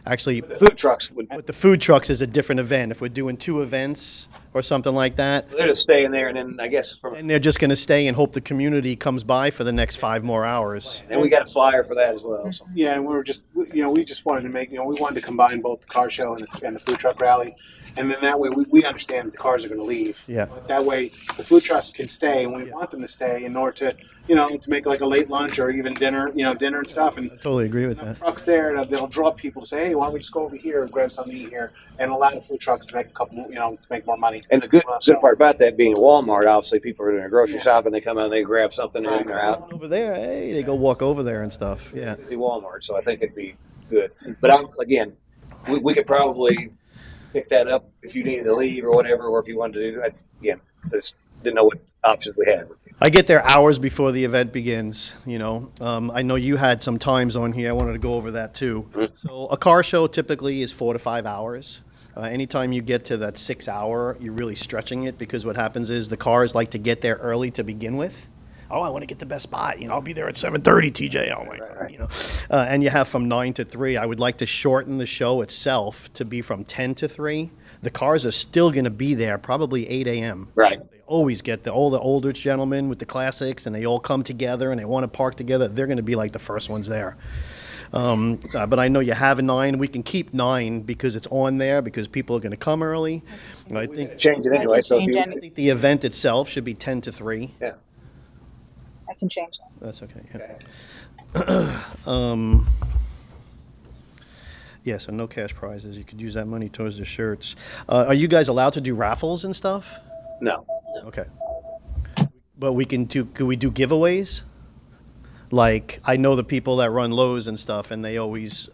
Actually, The food trucks would, with the food trucks is a different event. If we're doing 2 events or something like that, they're just staying there, and then I guess from, and they're just going to stay and hope the community comes by for the next 5 more hours. and we got a flyer for that as well. So. Yeah, and we were just, we just wanted to make, we wanted to combine both the car show and the food truck rally. And then that way we understand the cars are going to leave. Yeah. But that way the food trucks can stay, and we want them to stay in order to, to make like a late lunch or even dinner, dinner and stuff. And I totally agree with that. trucks there, they'll draw people to say, hey, why don't we just go over here and grab something to eat here? And allow the food trucks to make a couple, to make more money. And the good part about that being Walmart, obviously people are doing their grocery shopping, they come out and they grab something and they're out. Over there, hey, they go walk over there and stuff. Yeah. Busy Walmart, so I think it'd be good. But we could probably pick that up if you needed to leave or whatever, or if you wanted to do that. Just didn't know what options we had with you. I get there hours before the event begins, I know you had some times on here. I wanted to go over that too. So a car show typically is 4 to 5 hours. Anytime you get to that 6 hour, you're really stretching it, because what happens is the cars like to get there early to begin with. Oh, I want to get the best spot. I'll be there at 7:30, TJ. Oh my God, and you have from 9 to 3. I would like to shorten the show itself to be from 10 to 3. The cars are still going to be there probably 8 a.m. Right. They always get all the older gentlemen with the classics, and they all come together and they want to park together. They're going to be like the first ones there. But I know you have a 9. We can keep 9 because it's on there, because people are going to come early. And I think Change it anyway. So if change you, it. I think the event itself should be 10 to 3. yeah. I can change that. That's okay. Okay. Yeah. Yeah, so no cash prizes. You could use that money towards the shirts. Are you guys allowed to do raffles and stuff? No. Okay. But could we do giveaways? Like, I know the people that run Lowe's and stuff, and they always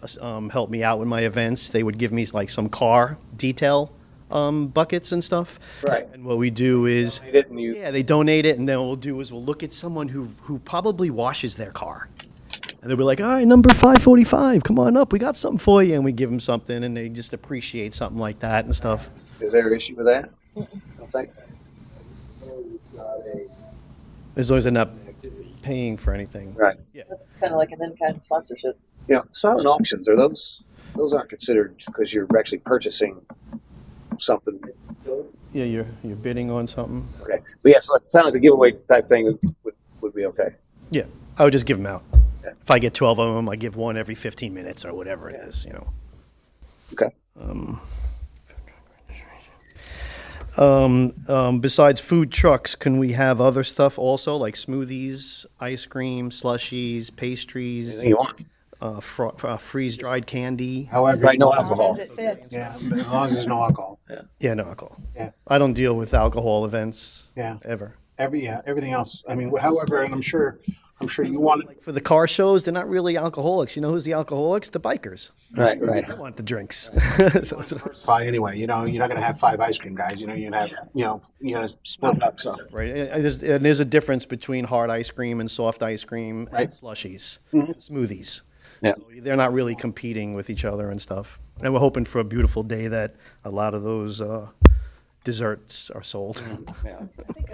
help me out with my events. They would give me like some car detail buckets and stuff. Right. And what we do is, they donate it, and then what we'll do is we'll look at someone who probably washes their car. And they'll be like, all right, number 545, come on up, we got something for you. And we give them something, and they just appreciate something like that and stuff. Is there an issue with that? It's like, As long as they're not paying for anything. right. That's kind of like an in-kind sponsorship. Silent auctions, are those aren't considered because you're actually purchasing something. Yeah, you're bidding on something. Okay. But yeah, so it sounds like the giveaway type thing would be okay. Yeah, I would just give them out. Yeah. If I get 12 of them, I give one every 15 minutes or whatever it is, Okay. Besides food trucks, can we have other stuff also, like smoothies, ice cream, slushies, pastries, Anything you want. freeze-dried candy? However, Right, no alcohol. As it fits. yeah, as long as there's no alcohol. Yeah, no alcohol. Yeah. I don't deal with alcohol events Yeah. ever. Everything else. I mean, however, and I'm sure you want it. For the car shows, they're not really alcoholics. You know who's the alcoholics? The bikers. Right. They want the drinks. So it's- Diversify anyway. You're not going to have 5 ice cream guys. You're going to have, you're going to split it up. So Right. And there's a difference between hard ice cream and soft ice cream and slushies, smoothies. Yeah. So they're not really competing with each other and stuff. And we're hoping for a beautiful day that a lot of those desserts are sold. Yeah.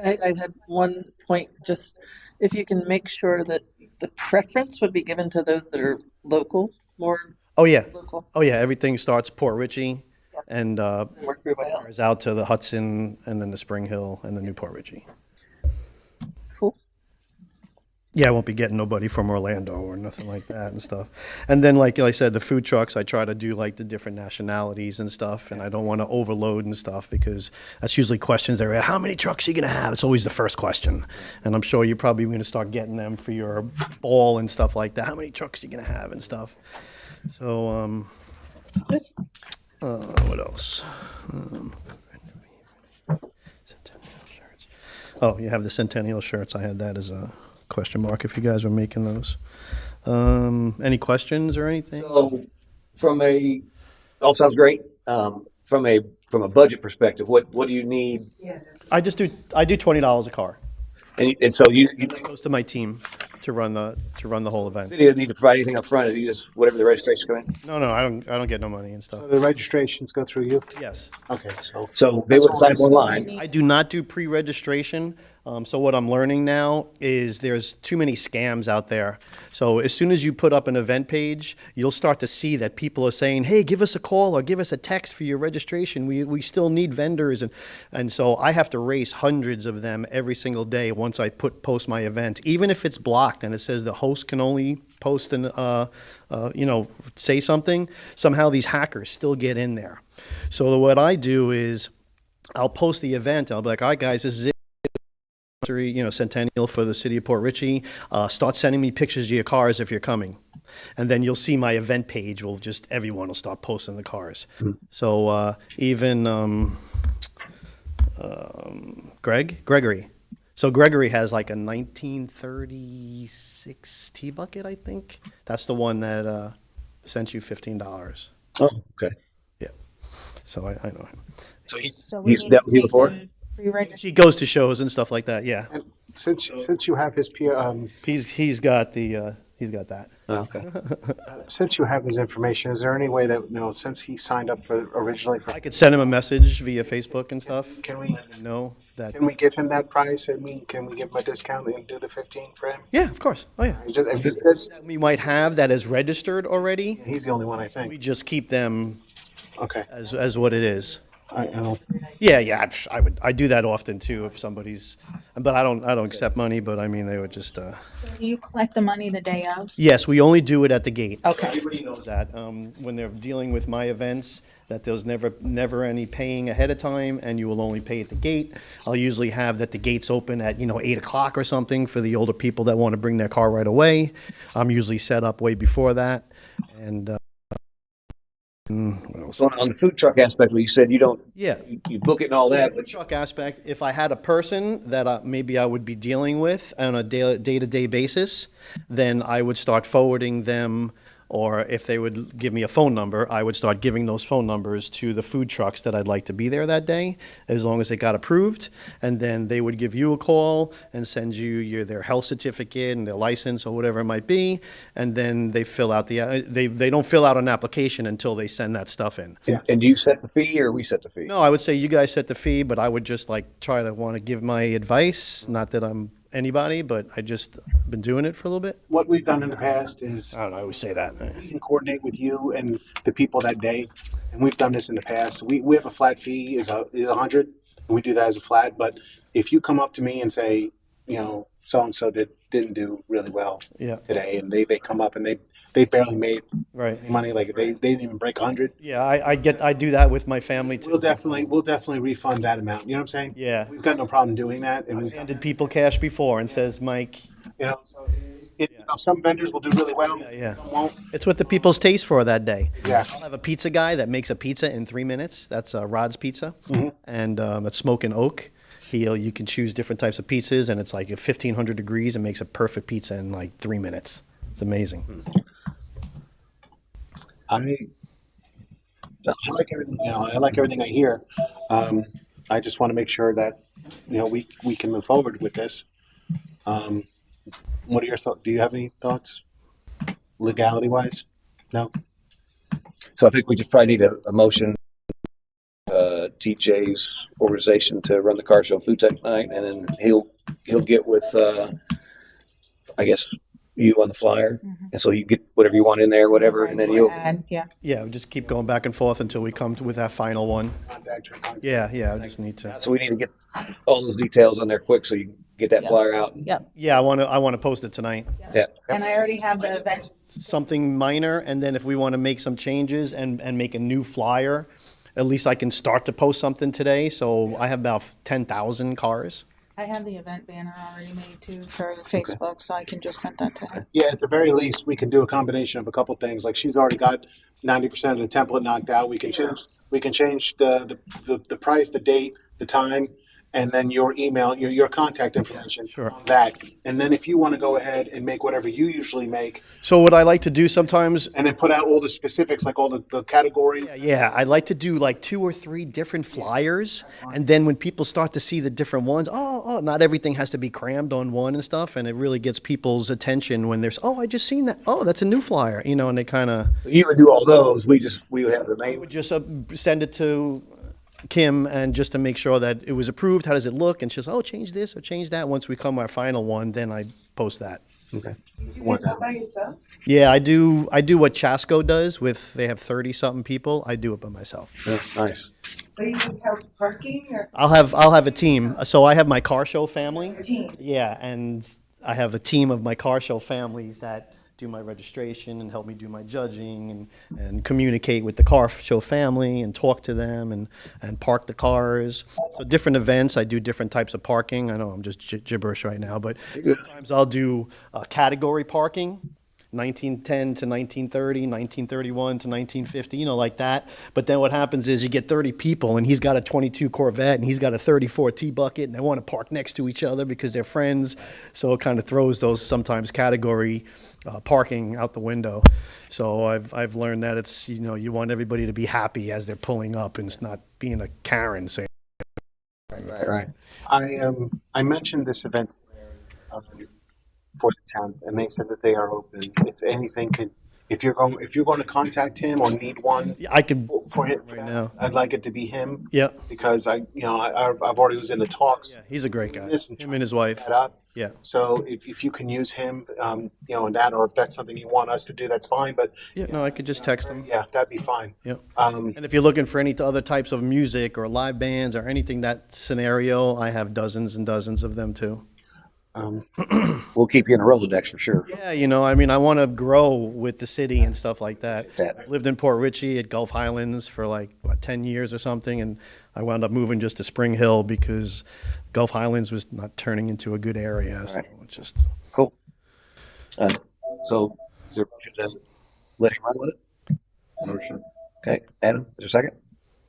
I had one point, just if you can make sure that the preference would be given to those that are local, more Oh yeah. local, Oh yeah. Everything starts Port Richey and work your way out. goes out to the Hudson and then the Spring Hill and the New Port Richey. Cool. Yeah, I won't be getting nobody from Orlando or nothing like that and stuff. And then, like I said, the food trucks, I try to do like the different nationalities and stuff, and I don't want to overload and stuff because that's usually questions that are, how many trucks are you going to have? It's always the first question. And I'm sure you're probably going to start getting them for your ball and stuff like that. How many trucks are you going to have and stuff? So, what else? Centennial shirts. Oh, you have the Centennial shirts. I had that as a question mark if you guys were making those. Any questions or anything? So, all sounds great. From a budget perspective, what do you need? I do $20 a car. And so you That goes to my team to run the whole event. city doesn't need to provide anything up front. Is you just whatever the registration come in? No, I don't get no money and stuff. the registrations go through you. Yes. Okay, so So they would sign up online. I do not do pre-registration So what I'm learning now is there's too many scams out there. So as soon as you put up an event page, you'll start to see that people are saying, hey, give us a call or give us a text for your registration. We still need vendors. And so I have to race hundreds of them every single day once I post my event. Even if it's blocked and it says the host can only post and, say something, somehow these hackers still get in there. So what I do is I'll post the event. I'll be like, all right, guys, this is it. Centennial for the city of Port Richey. Start sending me pictures of your cars if you're coming. And then you'll see my event page everyone will start posting the cars. So even Gregory. So Gregory has like a 1936 T-Bucket, I think. That's the one that sent you $15. Oh, okay. Yeah. So I know him. So So he's dealt with you before? He goes to shows and stuff like that. Yeah. And since you have his He's got that. Oh, okay. since you have his information, is there any way that since he signed up for originally for, I could send him a message via Facebook and stuff. can we Let him know that. can we give him that price? I mean, can we give him a discount and do the 15 for him? Yeah, of course. Oh yeah. We might have that as registered already. He's the only one, I We think. just keep them Okay. as what it is. I don't. Yeah. I do that often too. If somebody's, but I don't accept money. But I mean, they would just. Do you collect the money the day of? Yes, we only do it at the gate. Okay. Everybody knows that when they're dealing with my events, that there's never any paying ahead of time, and you will only pay at the gate. I'll usually have that the gates open at 8:00 or something for the older people that want to bring their car right away. I'm usually set up way before that, and. What else? So on the food truck aspect, where you said you don't, Yeah. you book it and all that, The but truck aspect, if I had a person that maybe I would be dealing with on a day-to-day basis, then I would start forwarding them, or if they would give me a phone number, I would start giving those phone numbers to the food trucks that I'd like to be there that day, as long as it got approved. And then they would give you a call and send you their health certificate and their license or whatever it might be. And then they fill out they don't fill out an application until they send that stuff in. and do you set the fee or we set the fee? No, I would say you guys set the fee, but I would just try to want to give my advice. Not that I'm anybody, but I just been doing it for a little bit. What we've done in the past is I don't know. I always say that. we can coordinate with you and the people that day, and we've done this in the past. We have a flat fee is 100, and we do that as a flat. But if you come up to me and say, so and so didn't do really well Yeah. today, and they come up and they barely made Right. any money, like they didn't even break 100. Yeah, I do that with my family too. We'll definitely refund that amount. You know what I'm saying? Yeah. We've got no problem doing that, and we've Handed people cash before and says, Mike, so some vendors will do really well. yeah. Some won't. It's what the people's taste for that day. Yeah. I'll have a pizza guy that makes a pizza in 3 minutes. That's Rod's Pizza, and it's smoke and oak. You can choose different types of pizzas, and it's like at 1,500 degrees and makes a perfect pizza in like 3 minutes. It's amazing. I like everything. I like everything I hear. I just want to make sure that we can move forward with this. What are your thoughts? Do you have any thoughts, legality wise? No. So I think we just probably need a motion, TJ's organization to run the car show food tech night, and then he'll get with, I guess, you on the flyer, and so you get whatever you want in there, whatever, and then you'll. Yeah, we just keep going back and forth until we come with that final one. Yeah, I just need to. So we need to get all those details on there quick so you can get that flyer out. Yep. Yeah, I want to post it tonight. Yeah. And I already have the event. Something minor, and then if we want to make some changes and make a new flyer, at least I can start to post something today. So I have about 10,000 cars. I have the event banner already made too for Facebook, so I can just send that to her. Yeah, at the very least, we can do a combination of a couple things. Like she's already got 90% of the template knocked out. We can change the price, the date, the time, and then your email, your contact information on that. And then if you want to go ahead and make whatever you usually make. So what I like to do sometimes. And then put out all the specifics, like all the categories. Yeah, I like to do like 2 or 3 different flyers. And then when people start to see the different ones, not everything has to be crammed on one and stuff. And it really gets people's attention when there's, I just seen that. Oh, that's a new flyer, and they kind of. So you would do all those. We would have the I name. would just send it to Kim, and just to make sure that it was approved. How does it look? And she's, oh, change this or change that. Once we come our final one, then I post that. Okay. You do it by yourself? Yeah, I do what Chasco does with, they have 30 something people. I do it by myself. Yeah, nice. So you have parking or I'll have a team. So I have my car show family. a team? Yeah, and I have a team of my car show families that do my registration and help me do my judging and communicate with the car show family and talk to them and park the cars. So different events, I do different types of parking. I know I'm just gibberish right now, but sometimes I'll do category parking. 1910 to 1930, 1931 to 1950, like that. But then what happens is you get 30 people and he's got a 22 Corvette and he's got a 34 T-Bucket and they want to park next to each other because they're friends. So it kind of throws those sometimes category parking out the window. So I've learned that it's, you want everybody to be happy as they're pulling up and it's not being a Karen saying. Right. I mentioned this event for the town, and they said that they are open. If anything if you're going to contact him or need one I could for him right now. I'd like it to be him. Yeah. Because I've already was in the talks. Yeah, he's a great guy. Listen, Him and his wife. that up. Yeah. So if you can use him, and that, or if that's something you want us to do, that's fine. But Yeah, no, I could just text him. yeah, that'd be fine. Yeah. Um, And if you're looking for any other types of music or live bands or anything that scenario, I have dozens and dozens of them too. We'll keep you in a Rolodex for sure. Yeah, I want to grow with the city and stuff like that. That- I've lived in Port Richey at Gulf Highlands for 10 years or something, and I wound up moving just to Spring Hill because Gulf Highlands was not turning into a good area. So Right. it's just Cool. So is there a motion to let him run with it? Motion. Okay, Adam, is there a second?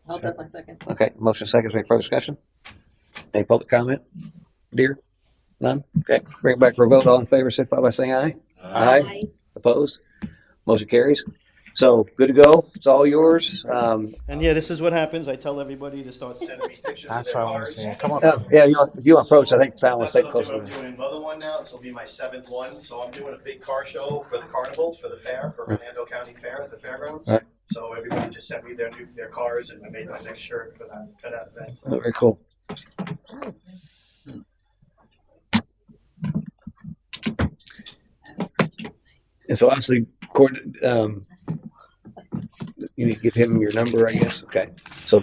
I'll definitely second. Okay, motion second. Is there any further discussion? Any public comment? Dear? None? Okay, bring it back for a vote. All in favor, signify by saying aye. Aye. Opposed? Motion carries. So, good to go. It's all yours. and yeah, this is what happens. I tell everybody to start sending me pictures. that's of what their I want to cars. say. Come on. Yeah, if you want to approach, I think Sal wants to stay That's closer. what I'm doing another one now. This will be my 7th one. So I'm doing a big car show for the carnival, for the fair, for Orlando County Fair at the fairgrounds. Right. So everybody just sent me their cars, and I made my next shirt for that event. Oh, very cool. And so obviously, you need to give him your number, I guess. Okay. So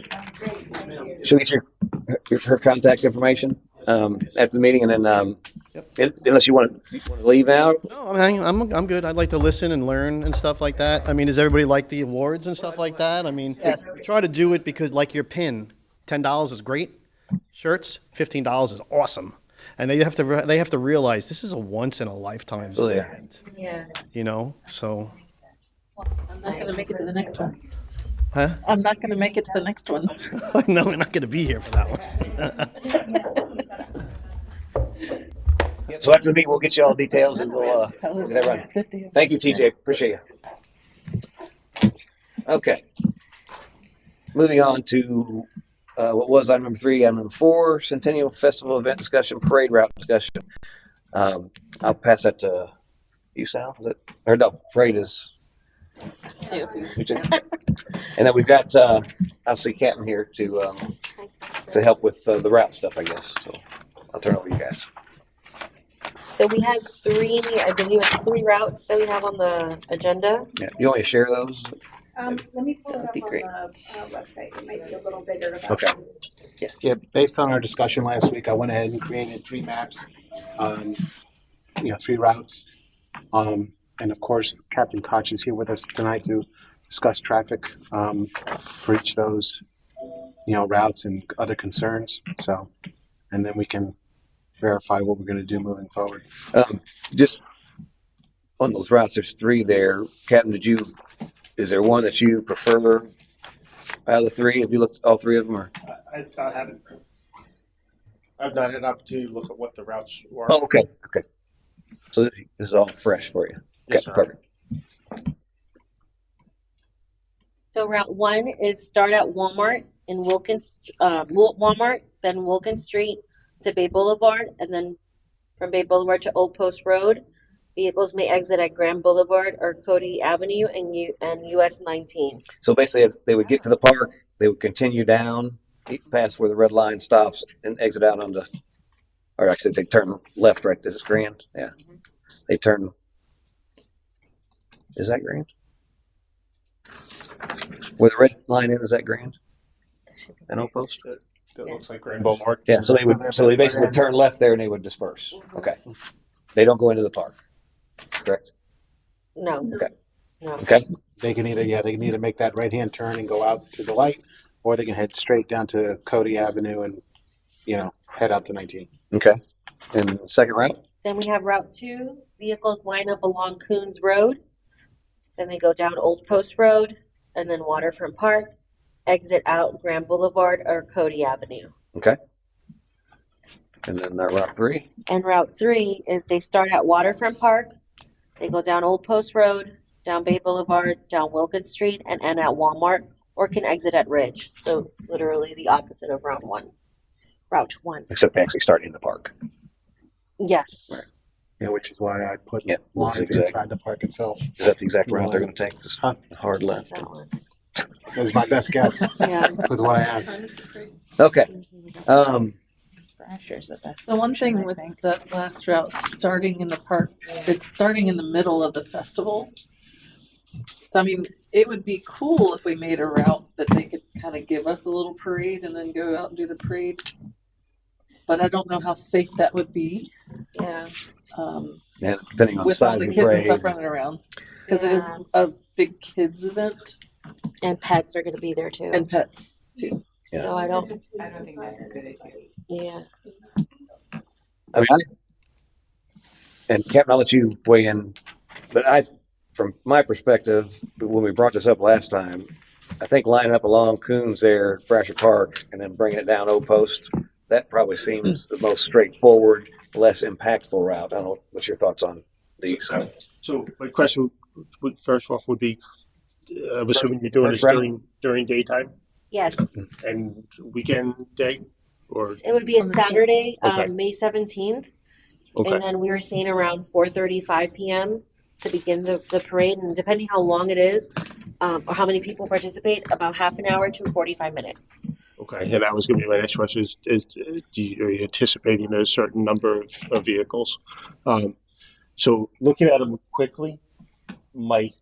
she'll get her contact information after the meeting, and then unless you want to leave now. No, I'm good. I'd like to listen and learn and stuff like that. I mean, does everybody like the awards and stuff like that? I mean, Yes. try to do it because, like your pin, $10 is great. Shirts, $15 is awesome. And they have to realize this is a once in a lifetime Oh, yeah. event. Yeah. So, I'm not going to make it to the next one. huh? I'm not going to make it to the next one. No, we're not going to be here for that one. So after the meeting, we'll get you all the details and we'll get that running. 50. Thank you, TJ. Appreciate you. Okay. Moving on to what was item number 3, item number 4, Centennial Festival event discussion, parade route discussion. I'll pass that to you, Sal. Is it? Or no, parade is. You too. And then we've got obviously Captain here to help with the route stuff, I guess. So I'll turn it over to you guys. So we have I believe it's 3 routes that we have on the agenda. Yeah. You want me to share those? Let me pull it That'd up be on great. the website. It might be a little bigger. About Okay. Yes. Yeah, based on our discussion last week, I went ahead and created 3 maps, 3 routes. And of course, Captain Koch is here with us tonight to discuss traffic for each of those, routes and other concerns. So, and then we can verify what we're going to do moving forward. Just on those routes, there's 3 there. Captain, is there one that you prefer out of the 3? Have you looked at all 3 of them? Or? I've not had an opportunity to look at what the routes were. Oh, okay. So this is all fresh for you. Okay, Yes, sir. perfect. So Route 1 is start at Walmart in Walmart, then Wilkins Street to Bay Boulevard, and then from Bay Boulevard to Old Post Road. Vehicles may exit at Grand Boulevard or Cody Avenue and US 19. So basically, as they would get to the park, they would continue down pass where the red line stops and exit out onto, or actually they turn left, right? This is Grand. Yeah. They turn. Is that Grand? Where the red line is that Grand? An old post? That looks like Grand Boulevard. Yeah. So they basically turn left there and they would disperse. Okay. They don't go into the park. Correct. No. Okay. No. Okay. They can either make that right hand turn and go out to the light, or they can head straight down to Cody Avenue and, head out to 19. Okay. And second route? Then we have Route 2. Vehicles line up along Coons Road. Then they go down Old Post Road and then Waterfront Park, exit out Grand Boulevard or Cody Avenue. Okay. And then Route 3? And Route 3 is they start at Waterfront Park, they go down Old Post Road, down Bay Boulevard, down Wilkins Street, and end at Walmart, or can exit at Ridge. So literally the opposite of Route 1. Except they actually start in the park. Yes. Right. Yeah, which is why I put lines lines inside the park itself. Is that the exact route they're going to take? Just hard left. That one. That's my best guess Yeah. with what I have. Okay. Brasher's the best. The one thing with that last route, starting in the park, it's starting in the middle of the festival. So, I mean, it would be cool if we made a route that they could kind of give us a little parade and then go out and do the parade. But I don't know how safe that would be. Yeah. And depending on the With all size the of the kids and parade. stuff running around. Because it is Yeah. a big kids event And pets are going to be there too. and pets too. Yeah. So I don't. I don't think that's a good idea. Yeah. I mean, and Captain, I'll let you weigh in, but from my perspective, when we brought this up last time, I think lining up along Coons there, Brasher Park, and then bringing it down Old Post, that probably seems the most straightforward, less impactful route. I don't know, what's your thoughts on these? So my question first off would be, I'm assuming you're doing this First round? during daytime Yes. and weekend day, or It would be a Saturday, Okay. May 17th. okay, And then we were saying around 4:35 p.m. to begin the parade. And depending how long it is, or how many people participate, about half an hour to 45 minutes. okay. And that was going to be my next question: are you anticipating a certain number of vehicles? So looking at them quickly, my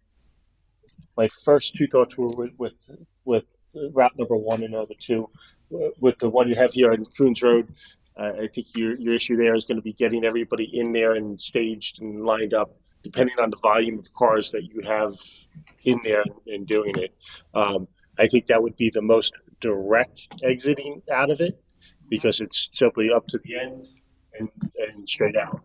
first two thoughts were with route number 1 and number 2. With the one you have here on Coons Road, I think your issue there is going to be getting everybody in there and staged and lined up, depending on the volume of cars that you have in there and doing it. I think that would be the most direct exiting out of it, because it's simply up to the end and straight out.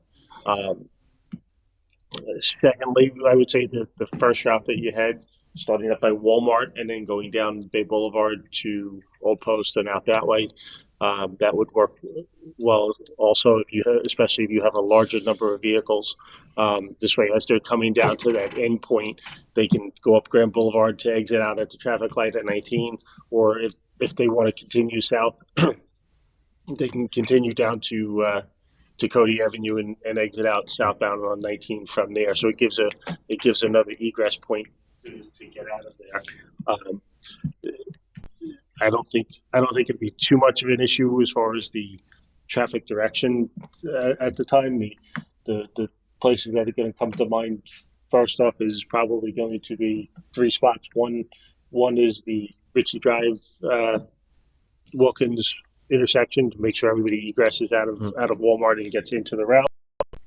Secondly, I would say that the first route that you had, starting up by Walmart and then going down Bay Boulevard to Old Post and out that way, that would work well. Also, especially if you have a larger number of vehicles, this way, as they're coming down to that end point, they can go up Grand Boulevard to exit out at the traffic light at 19, or if they want to continue south, they can continue down to Cody Avenue and exit out southbound on 19 from there. So it gives another egress point to get out of there. I don't think it'd be too much of an issue as far as the traffic direction at the time. The places that are going to come to mind first off is probably going to be 3 spots. One is the Ritchie Drive Wilkins intersection, to make sure everybody egresses out of Walmart and gets into the route,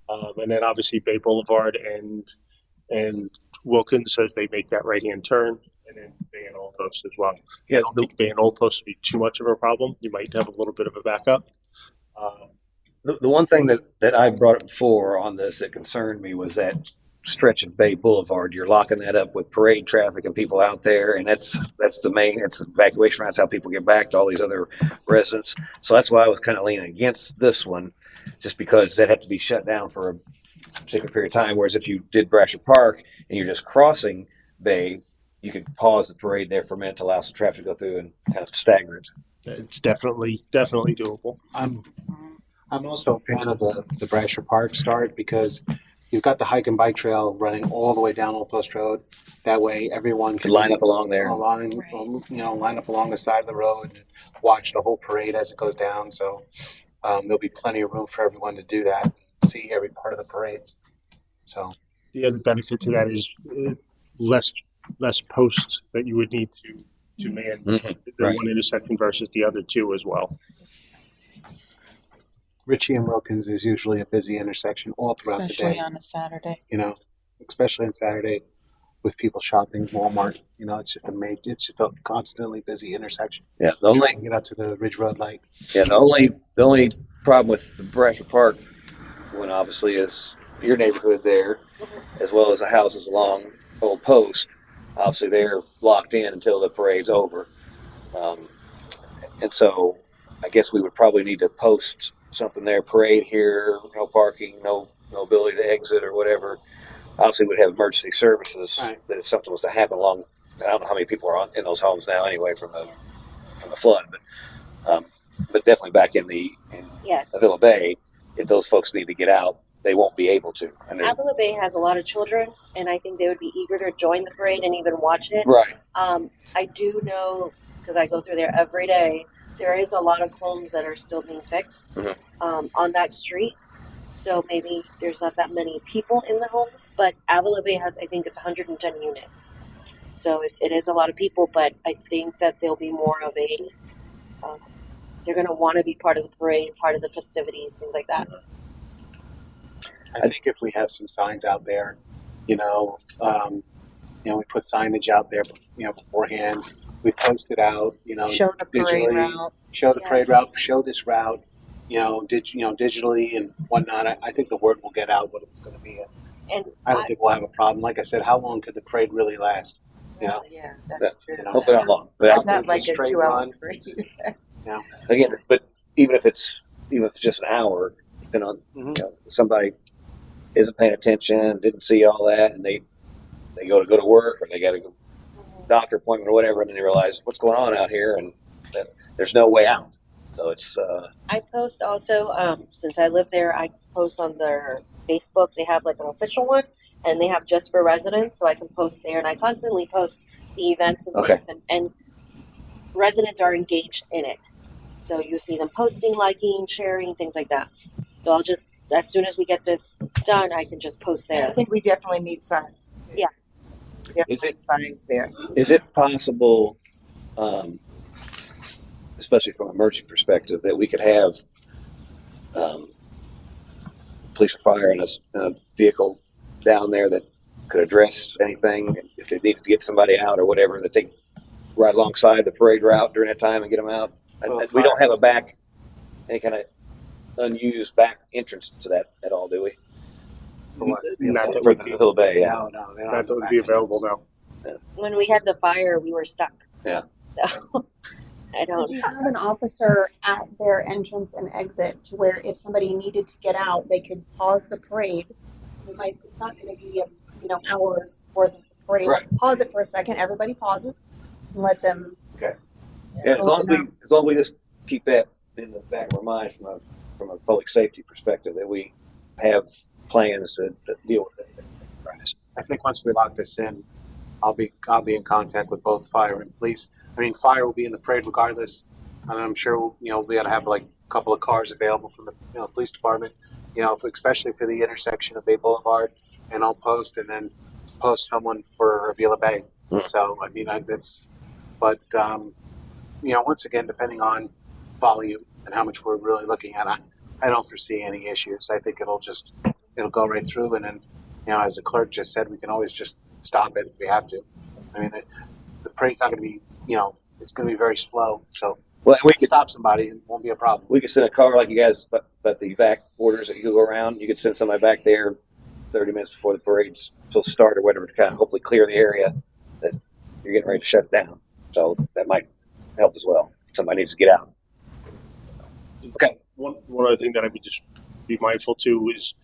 and then obviously Bay Boulevard and Wilkins as they make that right hand turn, and then Bay and Old Post as well. Yeah, I don't think Bay and Old Post would be too much of a problem. You might have a little bit of a backup. The one thing that I brought up before on this that concerned me was that stretch of Bay Boulevard. You're locking that up with parade traffic and people out there, and that's the main. It's evacuation routes, how people get back to all these other residents. So that's why I was kind of leaning against this one, just because that had to be shut down for a particular period of time. Whereas if you did Brasher Park and you're just crossing Bay, you could pause the parade there for a minute to allow some traffic to go through and kind of stagger it. It's definitely doable. I'm also a fan of the Brasher Park start, because you've got the hike and bike trail running all the way down Old Post Road. That way, everyone Could line up along there. line up along the side of the road and watch the whole parade as it goes down. So there'll be plenty of room for everyone to do that, see every part of the parade. So The other benefit to that is less posts that you would need to man the Right. one intersection versus the other two as well. Ritchie and Wilkins is usually a busy intersection all throughout Especially the day. on a Saturday. Especially on Saturday with people shopping, Walmart. It's just a constantly busy intersection. Yeah, Trying to get out to the Ridge Road light. Yeah, the only problem with the Bradford Park one obviously is your neighborhood there, as well as the houses along Old Post. Obviously, they're locked in until the parade's over, and so I guess we would probably need to post something there: parade here, no parking, no ability to exit or whatever. Obviously, we'd have emergency services that if something was to happen along. I don't know how many people are in those homes now anyway from the flood, but definitely back in Yes. Avila Bay, if those folks need to get out, they won't be able to. And Avila Bay has a lot of children, and I think they would be eager to join the parade and even watch it. right. I do know, because I go through there every day, there is a lot of homes that are still being fixed on that street. So maybe there's not that many people in the homes, but Avila Bay has, I think it's 110 units. So it is a lot of people, but I think that there'll be more of a, they're going to want to be part of the parade, part of the festivities, things like that. I think if we have some signs out there, we put signage out there, beforehand. We post it out, Show the parade digitally, route. show the parade route, show this route, digitally and whatnot. I think the word will get out what it's going to be. And I don't think we'll have a problem. Like I said, how long could the parade really last? yeah, that's true. Hopefully not long. But It's not like a straight 2-hour run. parade. again, but even if it's just an hour, depending on somebody isn't paying attention, didn't see all that, and they go to work or they got to go doctor appointment or whatever, and then they realize what's going on out here, and there's no way out. So it's. I post also, since I live there, I post on their Facebook. They have like an official one, and they have just for residents, so I can post there. And I constantly post the events and things, and residents are engaged in it. So you see them posting, liking, sharing, things like that. So I'll just, as soon as we get this done, I can just post there. I think we definitely need signs. Yeah. Is it signs there? Is it possible, especially from an emergency perspective, that we could have police or fire in a vehicle down there that could address anything if they needed to get somebody out or whatever, that they ride alongside the parade route during that time and get them out? And we don't have any kind of unused back entrance to that at all, do we? Not that For would the be, Hill Bay, yeah. No, they don't not that would be available now. When we had the fire, we were stuck. Yeah. So, I don't. Did you have an officer at their entrance and exit to where if somebody needed to get out, they could pause the parade? It's not going to be hours for the parade. Right. Pause it for a second. Everybody pauses and let them. Okay. Yeah, as long as we just keep that in the back of our minds from a public safety perspective, that we have plans to deal with it. I think once we lock this in, I'll be in contact with both fire and police. I mean, fire will be in the parade regardless, and I'm sure we'll be able to have like a couple of cars available from the police department. Especially for the intersection of Bay Boulevard and I'll post, and then post someone for Avila Bay. So I mean, once again, depending on volume and how much we're really looking at, I don't foresee any issues. I think it'll go right through, and then as the clerk just said, we can always just stop it if we have to. I mean, the parade's not going to be, it's going to be very slow. So we could stop somebody, it won't be a problem. We could send a car like you guys about the evac orders that you go around. You could send somebody back there 30 minutes before the parade's supposed to start or whatever to kind of hopefully clear the area that you're getting ready to shut it down. So that might help as well if somebody needs to get out. Okay. One other thing that I would just be mindful too is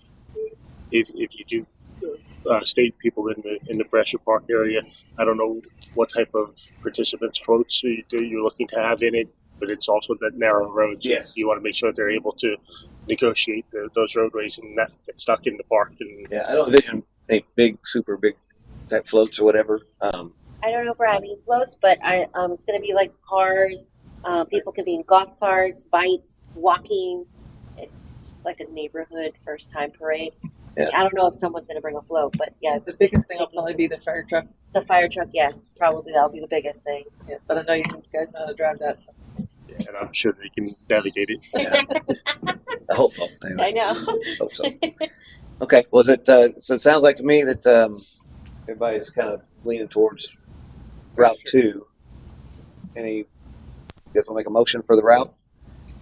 if you do state people in the Bradford Park area, I don't know what type of participants floats you're looking to have in it, but it's also that narrow road. So yes. You want to make sure that they're able to negotiate those roadways and not get stuck in the park. And Yeah, I don't envision any big, super big type floats or whatever. I don't know if we're having floats, but it's going to be like cars. People can be in golf carts, bikes, walking. It's just like a neighborhood first time parade. Yeah. I don't know if someone's going to bring a float, but yes. The biggest thing will probably be the fire truck. The fire truck, yes, probably that'll be the biggest thing. Yeah, but I know you guys know how to drive that. So. and I'm sure they can navigate it. I hope so. Anyway, I know. hope so. Okay. Was it? So it sounds like to me that everybody's kind of leaning towards Route 2. You guys want to make a motion for the route?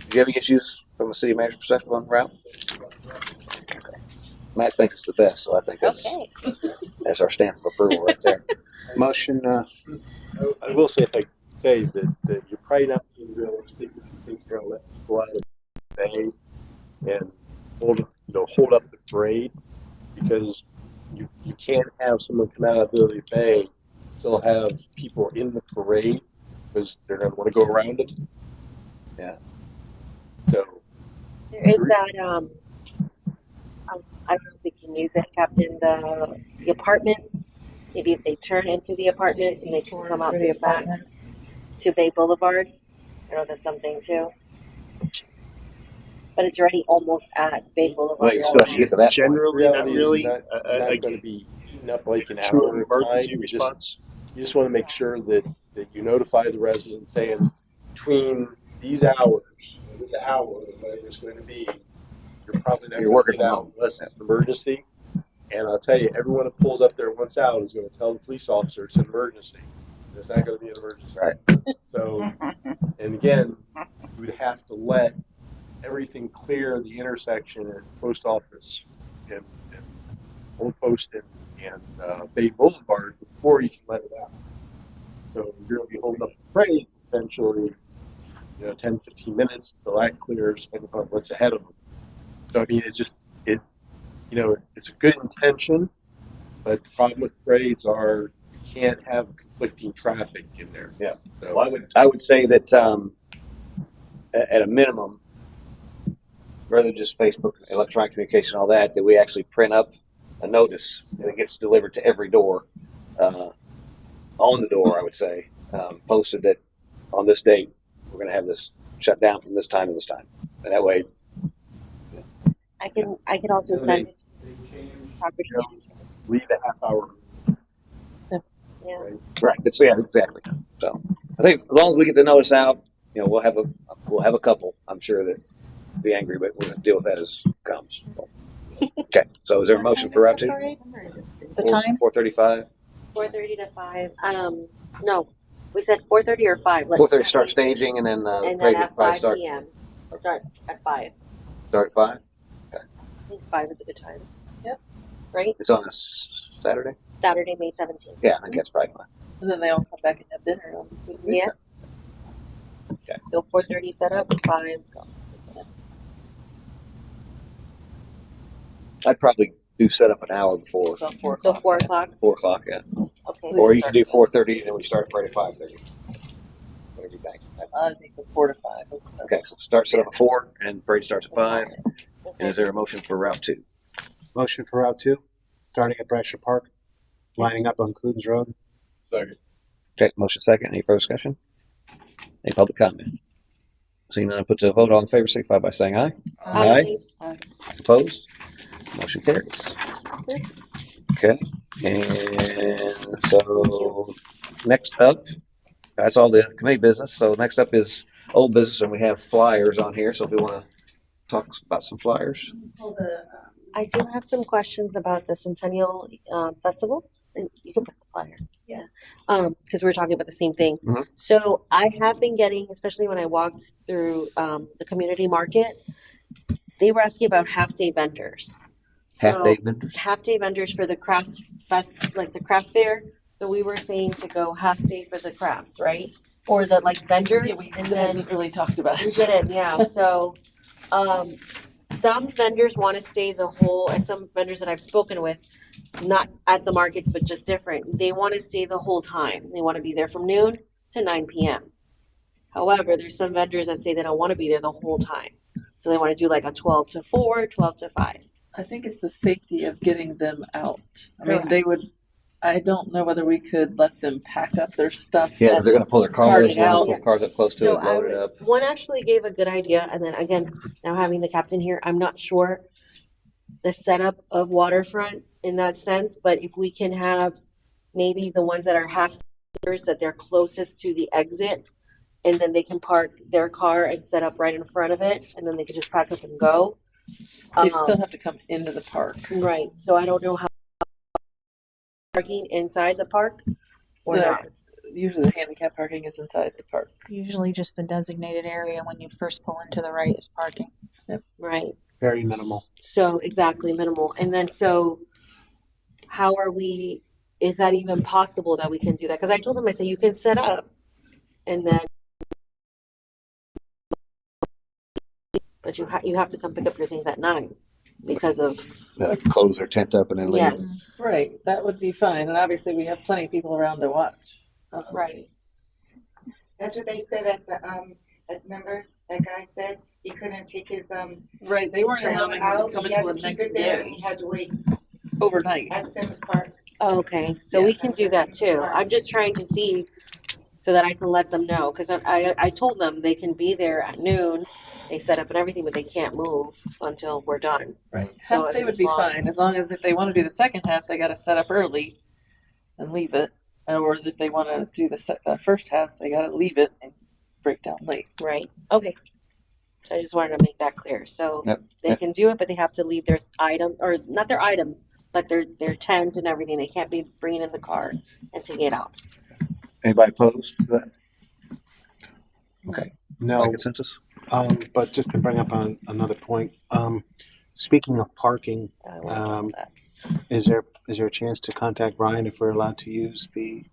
Do you have any issues from a city manager perspective on route? Matt thinks it's the best, so I think that's our stamp of approval right there. Motion. I will say, if I say that you're probably not being realistic if you think you're going to let people out of the bay and hold up the parade, because you can't have someone come out of the bay still have people in the parade because they're going to want to go around them. Yeah. So There is that. I don't know if we can use it, Captain. The apartments. Maybe if they turn into the apartments and they can come out through the back to Bay Boulevard. I know that's something too. But it's already almost at Bay Boulevard. Well, you still have to get to that point. Generally, not reality is really. you're not going to be eating up like an True hour of emergency time. response. You just want to make sure that you notify the residents saying between these hours, this hour, whatever it's going to be, you're probably not You're going working to get from out home. unless it's an emergency. And I'll tell you, everyone that pulls up there once out is going to tell the police officer it's an emergency. It's not going to be an emergency. Right. So, and again, you would have to let everything clear the intersection at the post office and Old Post and Bay Boulevard before you can let it out. So you're going to be holding up the parade for potentially 10, 15 minutes until that clears, depending upon what's ahead of them. So, I mean, it's a good intention, but the problem with parades are you can't have conflicting traffic in there. Yeah. So, Well, I would say that at a minimum, rather than just Facebook, electronic communication, all that we actually print up a notice that gets delivered to every door, on the door, I would say, posted that on this date we're going to have this shut down from this time to this time, and that way. I can also send it to property managers. leave a half hour. Yeah. Right. Exactly. So I think as long as we get the notice out, we'll have a couple. I'm sure that be angry, but we'll deal with that as it comes. Okay. So is there a motion for Route 2? The time? 4:35. 4:30 to 5. No, we said 4:30 or 5. 4:30 start staging, and then And parade then at at 5 5 start. p.m. Start at 5. Start at 5. I think 5 is a good time. Yep. Right? It's on a Saturday. Saturday, May 17th. Yeah, I think that's probably fine. And then they all come back and have dinner. Yes. Okay. So 4:30 set up, 5 go. I'd probably do set up an hour before About 4 So o'clock. 4 o'clock. 4 o'clock. Yeah. Okay. Or you can do 4:30, and then we start parade at 5:30. Whatever you think. I think the 4 to 5. Okay, so start set up at 4, and parade starts at 5. And Okay. is there a motion for Route 2? Motion for Route 2, starting at Brescia Park, lining up on Clunes Road. Second. Okay, motion second. Any further discussion? Any public comment? Seeing none, put to a vote. All in favor, signify by saying aye. Aye. Opposed? Motion carries. Okay, and so next up, that's all the committee business. So next up is old business, and we have flyers on here. So if we want to talk about some flyers. I do have some questions about the Centennial Festival. And you can put the flyer. Yeah. Because we're talking about the same thing. Mhm. So I have been getting, especially when I walked through the community market, they were asking about half-day vendors. Half-day vendors? Half-day vendors for the craft fest, like the craft fair. So we were saying to go half-day for the crafts, right? Or the vendors. Yeah, we and then haven't really talked about we it. did it, yeah. So some vendors want to stay the whole, and some vendors that I've spoken with, not at the markets, but just different, they want to stay the whole time. They want to be there from noon to 9 p.m. However, there's some vendors that say they don't want to be there the whole time. So they want to do like a 12 to 4, 12 to 5. I think it's the safety of getting them out. I mean, they would. I don't know whether we could let them pack up their stuff. Yeah, because they're going to pull their cars, carting out. pull cars up close to it, load it up. One actually gave a good idea, and then again, now having the captain here, I'm not sure the setup of waterfront in that sense, but if we can have maybe the ones that are half that they're closest to the exit, and then they can park their car and set up right in front of it, and then they can just pack up and go. They still have to come into the park. Right. So I don't know how parking inside the park or not. Usually the handicap parking is inside the park. Usually just the designated area when you first pull into the right is parking. Yep. Right. Very minimal. So exactly minimal. And then so how are we, is that even possible that we can do that? Because I told them, I said, you can set up and then but you have to come pick up your things at 9 because of Close their tent up and then leave. yes. Right, that would be fine. And obviously we have plenty of people around to watch. Right. That's what they said at the, remember that guy said he couldn't take his, Right, they weren't trailer allowing them out. to come He until had the to keep next it there. day, He had to wait overnight. at Sims Park. Okay, so we can do that too. I'm just trying to see so that I can let them know because I told them they can be there at noon. They set up and everything, but they can't move until we're done. Right. So Half day would as be long fine, as long as if they want to do the second half, they got to set up early and leave it. Or if they want to do the first half, they got to leave it and break down late. Right. Okay. So I just wanted to make that clear. So Yep. they can do it, but they have to leave their item or not their items, but their tent and everything. They can't be bringing in the car and taking it out. Anybody opposed to that? Okay. No. By consensus? But just to bring up on another point, speaking of parking, I want that. is there a chance to contact Brian if we're allowed to use the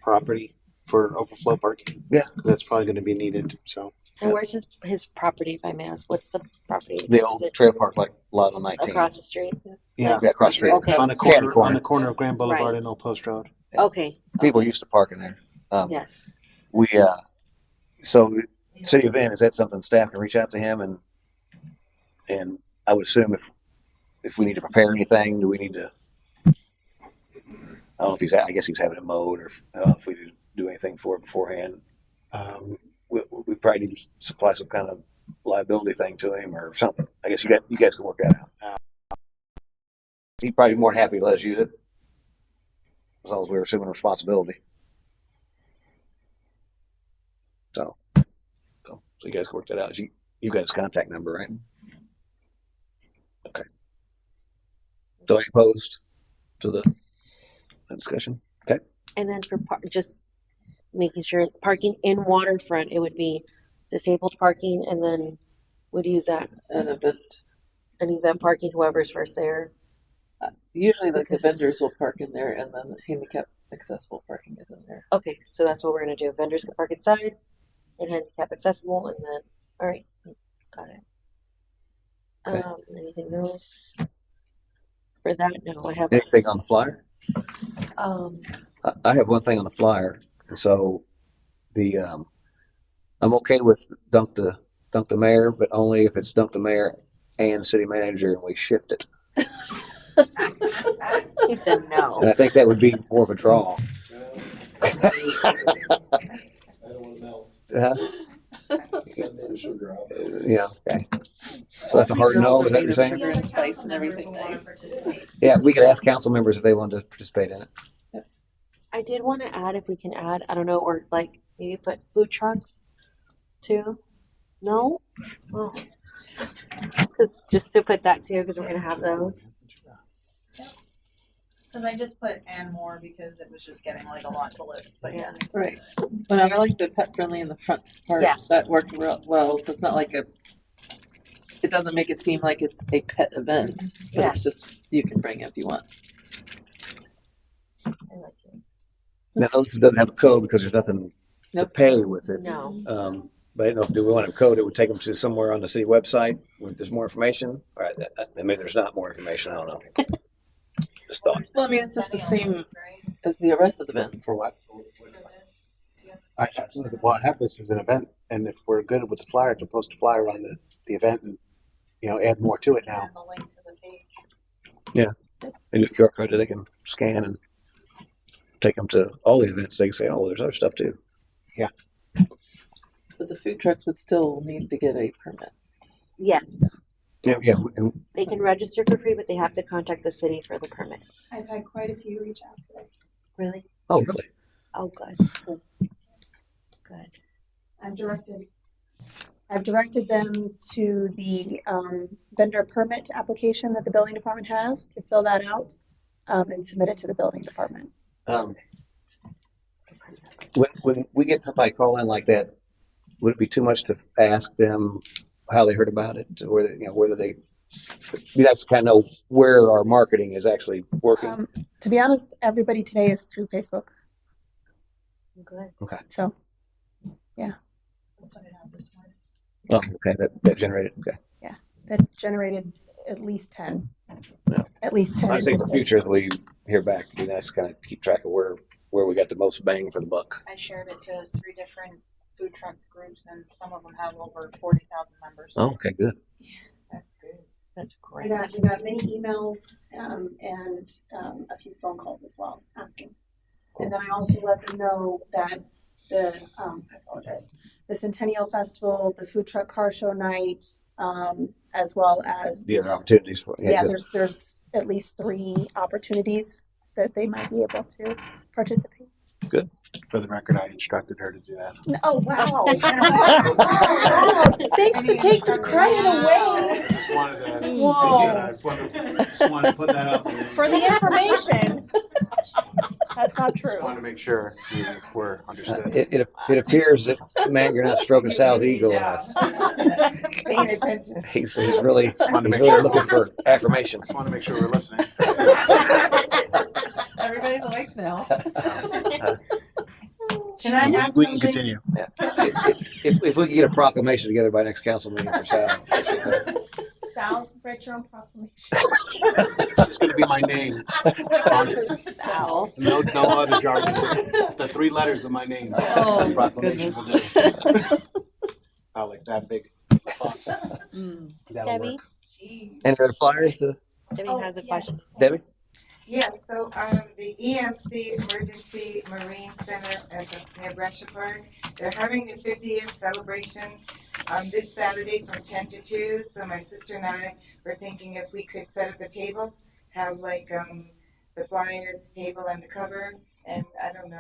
property for overflow parking? Yeah. 'Cause that's probably going to be needed. So And where's his property, if I may ask? What's the property? The Is old it trail park like lot on 19. across the street? yeah, Yeah, across the street. Okay. on the Candy corner, on the corner of Grand Boulevard Right. and Old Post Road. Okay. People used to park in there. Yes. We so city event, is that something staff can reach out to him and I would assume if we need to prepare anything, do we need to? I don't know if I guess he's having it mowed, or I don't know if we do anything for it beforehand. We probably need to supply some kind of liability thing to him or something. I guess you guys can work that out. He'd probably be more than happy to let us use it as long as we're assuming responsibility. So you guys can work that out. You got his contact number, right? Okay. So any opposed to the discussion? Okay. And then for just making sure parking in waterfront, it would be disabled parking, and then would use that An event parking, whoever's first there. usually like the Because- vendors will park in there and then the handicap accessible parking is in there. Okay, so that's what we're gonna do. Vendors can park inside and handicap accessible, and then all right, got it. Okay. Anything else for that? No, I have. Anything on the flyer? I have one thing on the flyer. So the I'm okay with dunk the mayor, but only if it's dunk the mayor and city manager and we shift it. He said no. And I think that would be more of a draw. I don't want to melt. Sugar out. Yeah. Okay. So that's a hard no. Is that what you're saying? Sugar and spice and everything nice. Yeah, we could ask council members if they wanted to participate in it. I did want to add, if we can add, I don't know, or like maybe put food trucks too. No, because just to put that too, because we're gonna have those. Because I just put and more because it was just getting like a lot to list, but yeah. Right. But I like the pet friendly in the front part. Yes. That worked real well. So it's not like it doesn't make it seem like it's a pet event, but Yes. it's just, you can bring it if you want. I like it. Now, notice it doesn't have a code because there's nothing to Nope. pay with it. No. But I don't know if do we want a code, it would take them to somewhere on the city website where there's more information. All right, maybe there's not more information. I don't know. Just thought. Well, I mean, it's just the same as the rest of the events. For what? I have this as an event, and if we're good with the flyer, to post a flyer on the the event and, add more to it now. And the link to the page. They do a QR code that they can scan and take them to all the events. They can say, oh, well, there's other stuff too. But the food trucks would still need to get a permit. Yes. Yeah, and They can register for free, but they have to contact the city for the permit. I've had quite a few reach out today. Really? oh, really? Oh, good. Good. I've directed them to the vendor permit application that the building department has to fill that out and submit it to the building department. When we get somebody call in like that, would it be too much to ask them how they heard about it, or whether they? That's kind of know where our marketing is actually working. To be honest, everybody today is through Facebook. Good. Okay. So Oh, okay. That generated. Okay. that generated at least 10. Yeah. At least 10. I think for future, as we hear back, it'd be nice to kind of keep track of where we got the most bang for the buck. I shared it to 3 different food truck groups, and some of them have over 40,000 members. Oh, okay, good. That's good. That's We great. got many emails and a few phone calls as well asking. And then I also let them know that the Centennial Festival, the food truck car show night, as well as The other opportunities for good. there's at least 3 opportunities that they might be able to participate. For the record, I instructed her to do that. Oh wow! Thanks to take the credit away Just wanted to, Whoa. just wanted to put that up there. for the information. That's not true. Just wanted to make sure we were understood. It appears that man, you're not stroking Sal's ego enough. Paying attention. He's really wanted to make really sure. looking for affirmation. Just want to make sure we're listening. Everybody's awake now. Can I ask We can something? continue. Yeah. If we could get a proclamation together by next council meeting for Sal. Sal, write your own proclamation. It's just going to be my name on it. Sal. No other jargon. Just the 3 letters of my name. Oh, Proclamation will do. I like that big. That'll Debbie? work. Any other flyers to Debbie has a question. Debbie? Yes, so the EMC Emergency Marine Center at the Nebraska Park, they're having the 50th celebration this Saturday from 10 to 2. So my sister and I were thinking if we could set up a table, have like the flyers, the table, and the cover. And I don't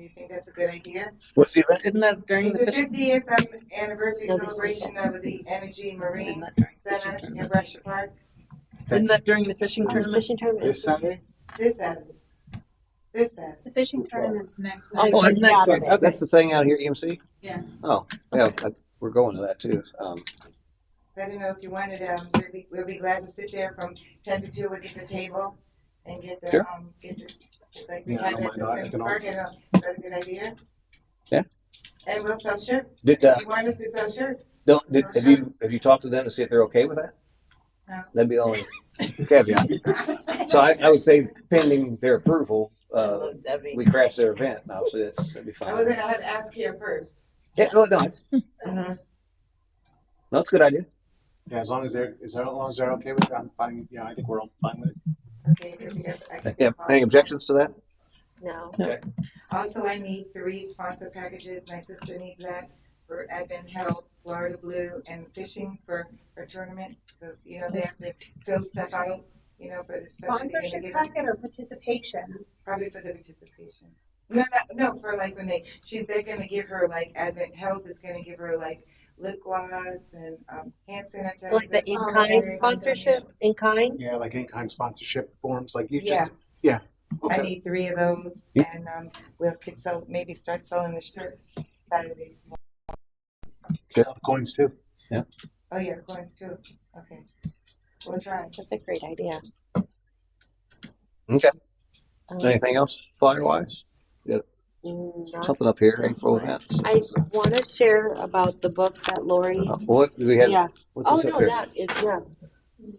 you think that's a good idea? What's the event? Isn't that during It's the the fishing? 50th anniversary No, this celebration of the Energy Marine Isn't that during the Center fishing tournament? Nebraska Park Isn't that during the fishing tournament? Fishing tournament. This Saturday? this Saturday. This Saturday. The fishing tournament's Next. Oh, Oh, that's next one. Okay. That's the thing out here at EMC? Yeah. Oh, yeah, we're going to that too. So I don't know if you wanted, we'll be glad to sit there from 10 to 2. We'll get the table and get the, Sure. like we Yeah, I had don't at mind the that. I Sims can Park, is that a good idea? Yeah. And we'll sell shirts. Did You want us to sell shirts? have you talked to them to see if they're okay with that? No. That'd be the only caveat. So I would say pending their approval, we craft their event. Obviously, that'd be I fine. was gonna have to ask here first. Yeah, no, it's a good idea. Yeah, as long as they're okay with it, I'm fine. Yeah, I think we're all fine with it. Okay, here we go. I can Yeah. call. Any objections to that? No. Also, I need 3 sponsor packages. My sister needs that for Advent Health, Florida Blue, and fishing for a tournament. So, they have to fill stuff out, for the stuff. that they're gonna Sponsorship give packet or participation? Probably for the participation. No, for like when they're gonna give her like Advent Health is gonna give her like lip gloss and hand sanitizer. Like the in-kind sponsorship? In-kind? Yeah, like in-kind sponsorship forms, like you Yeah. just. Yeah. I Okay. need 3 of those, Yeah. and we'll maybe start selling the shirts Saturday. Sell coins too. Oh yeah, coins too. Okay, we'll try. That's a great idea. Okay. Um, Anything else flyer wise? not Something up here, this April one. events. I want to share about the book that Lori. What do we have? Yeah. What's Oh this no, up here?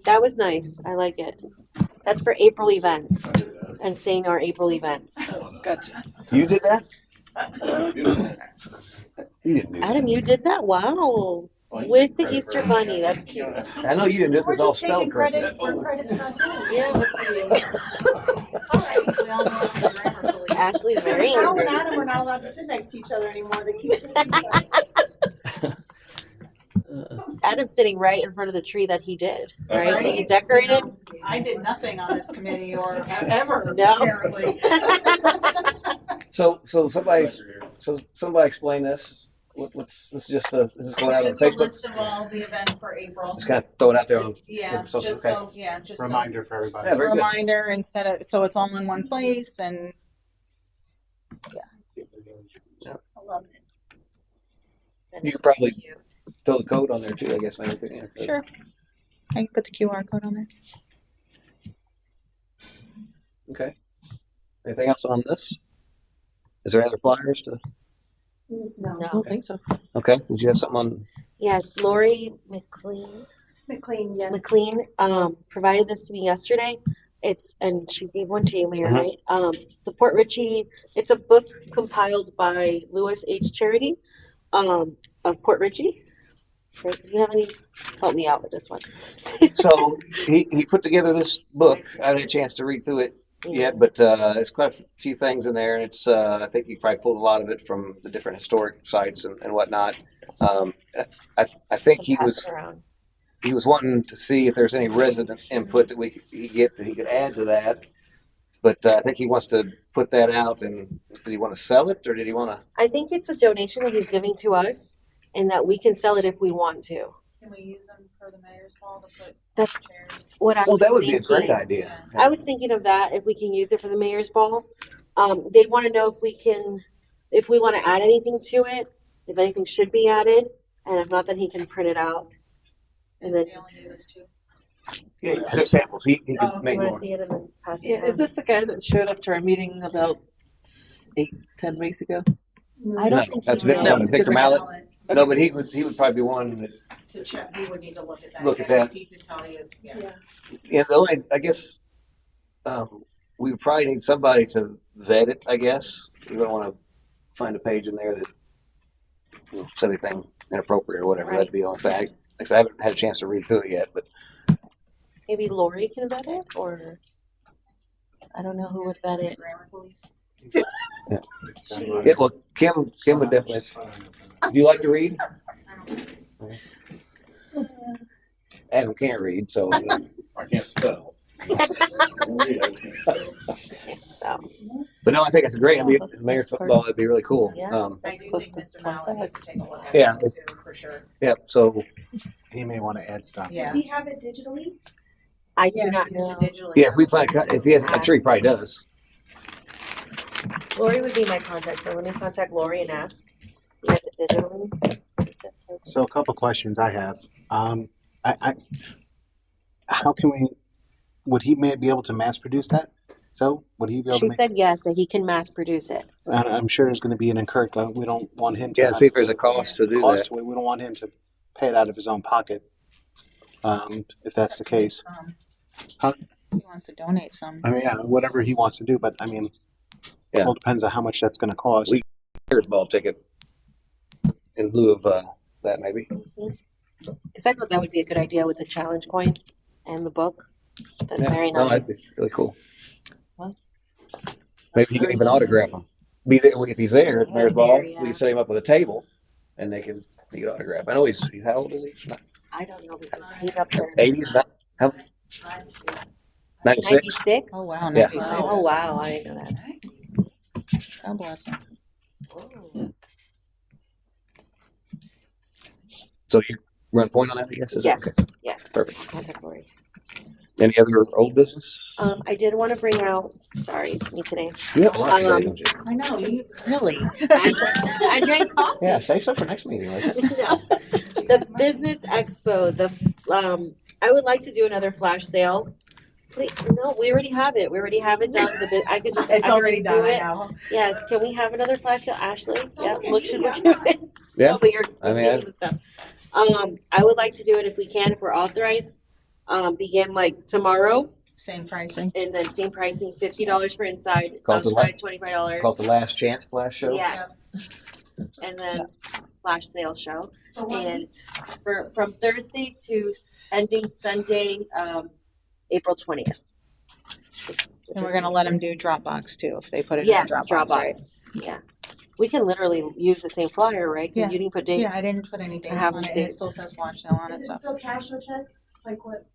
that was nice. I like it. That's for April events and saying our April events. Gotcha. You did that? You didn't do that. Adam, you did that? Wow. With the Easter Bunny, that's cute. I know you didn't do it. It's all spelled correctly. credit's not due. Yeah, Ashley's very Sal angry. and Adam were not allowed to sit next to each other anymore. They keep Adam's sitting right in front of the tree that he did, right? Right. That he decorated. I did nothing on this committee or ever, No. apparently. So somebody explain this. What's this? Just this is going out on It's just a Facebook. list of all the events for April. Just kind of throw it out there on. Yeah, social- just okay. so, yeah, just Reminder for everybody. Yeah, very good. reminder instead of, so it's all in one place and I love it. You could probably throw the code on there too. I guess maybe. Yeah, sure. I can put the QR code on there. Okay. Anything else on this? Is there any other flyers to? No. I don't think so. Okay. Did you have something on? Yes, Lori McLean McLean, provided this to me yesterday. And she gave one to you, Mayor, Uh-huh. right? The Port Richey, it's a book compiled by Lewis H. Charity, of Port Richey. Do you have any, help me out with this one. So he put together this book. I haven't had a chance to read through it yet, but it's quite a few things in there, and it's I think you probably pulled a lot of it from the different historic sites and whatnot. I think he Pass was it around. he was wanting to see if there's any resident input that he could add to that. But I think he wants to put that out. And did he want to sell it, or did he want to? I think it's a donation that he's giving to us and that we can sell it if we want to. Can we use them for the mayor's ball to put That's chairs? what I Oh, was that would be a thinking. great idea. I was thinking of that, if we can use it for the mayor's ball. They want to know if we want to add anything to it, if anything should be added, and if not, then he can print it out. And then, They only gave us 2. Yeah, so samples. He could you make want to more. see it and then pass it Yeah, is down? this the guy that showed up to our meeting about 8-10 weeks ago? I don't No, think that's he's Victor, there. No. Victor Mallet. No, but he would probably be one that. To check, we would need to look at that. Look at because that. He could tell you, yeah. Yeah, the only, I guess, we would probably need somebody to vet it, I guess. We don't want to find a page in there that said anything inappropriate or whatever. Right. That'd be the only fact. Like I said, I haven't had a chance to read through it yet, but Maybe Lori can vet it, or I don't know who would vet it. Grammar police. yeah, well, Kim would definitely. Do you like to read? Adam can't read, so I can't spell. So, but no, I think it's great. I mean, That's mayor's part football, that'd be really cool. Yeah. I do close think to Mr. Mallet needs to take a look at Yeah, it too, for sure. Yeah, so He may want to add stuff. Yeah. Does he have it digitally? I do Yeah, not use it know. digitally. yeah, if we find if he has, I'm sure he probably does. Lori would be my contact, so let me contact Lori and ask. He has it digitally. So a couple questions I have. How can we? Would he be able to mass produce that? So would he be able She to? said yes, that he can mass produce it. And I'm sure there's going to be an incurred. We don't want him to. Yeah, see if there's a cost to do cost. that. We don't want him to pay it out of his own pocket. If that's the case, Huh? He wants to donate some. I mean, yeah, whatever he wants to do, but I mean, Yeah. it all depends on how much that's going to cost. Mayor's ball ticket in lieu of that, maybe. Because I thought that would be a good idea with the challenge coin and the book. That's Yeah, very no, nice. that'd be really cool. What? Maybe he can even autograph him. Be there if he's there at the mayor's There, ball. yeah. We can set him up with a table, and he can autograph. I know he's how old is he? I don't know because he's up there. 80s, how 96. 96? Oh, wow, Yeah. 96. Oh, wow. I didn't know that. God bless him. So you run point on that, I guess. Is that Yes. okay? Yes. Perfect. Contact Lori. Any other old business? I did want to bring out, sorry, it's me today. You have a lot today, um, don't you? I know, you, really. I drank coffee. Yeah, save stuff for next meeting. Like. The business expo, I would like to do another flash sale. Please, no, we already have it. We already have it done. I could just, I It's could already just do done, I it. know. Yes, can we have another flash sale, Ashley? Yeah, Okay, look, should we yeah. do it? Yeah. No, but you're I mean, saving the stuff. I would like to do it if we can, if we're authorized. Begin like tomorrow, Same pricing. and then same pricing, $50 for inside, Call it the outside $25. Call it the Last Chance Flash Show. Yes. And then flash sale show. So what And week? from Thursday to ending Sunday, April 20th. And we're gonna let them do Dropbox too, if they put it Yes, in Dropbox, right? Dropbox. Yeah. We can literally use the same flyer, right? Because Yeah. you didn't put dates. Yeah, I didn't put any dates have on them it, and it saved. still says flash sale on it, Is it so. still cash or check? Like what?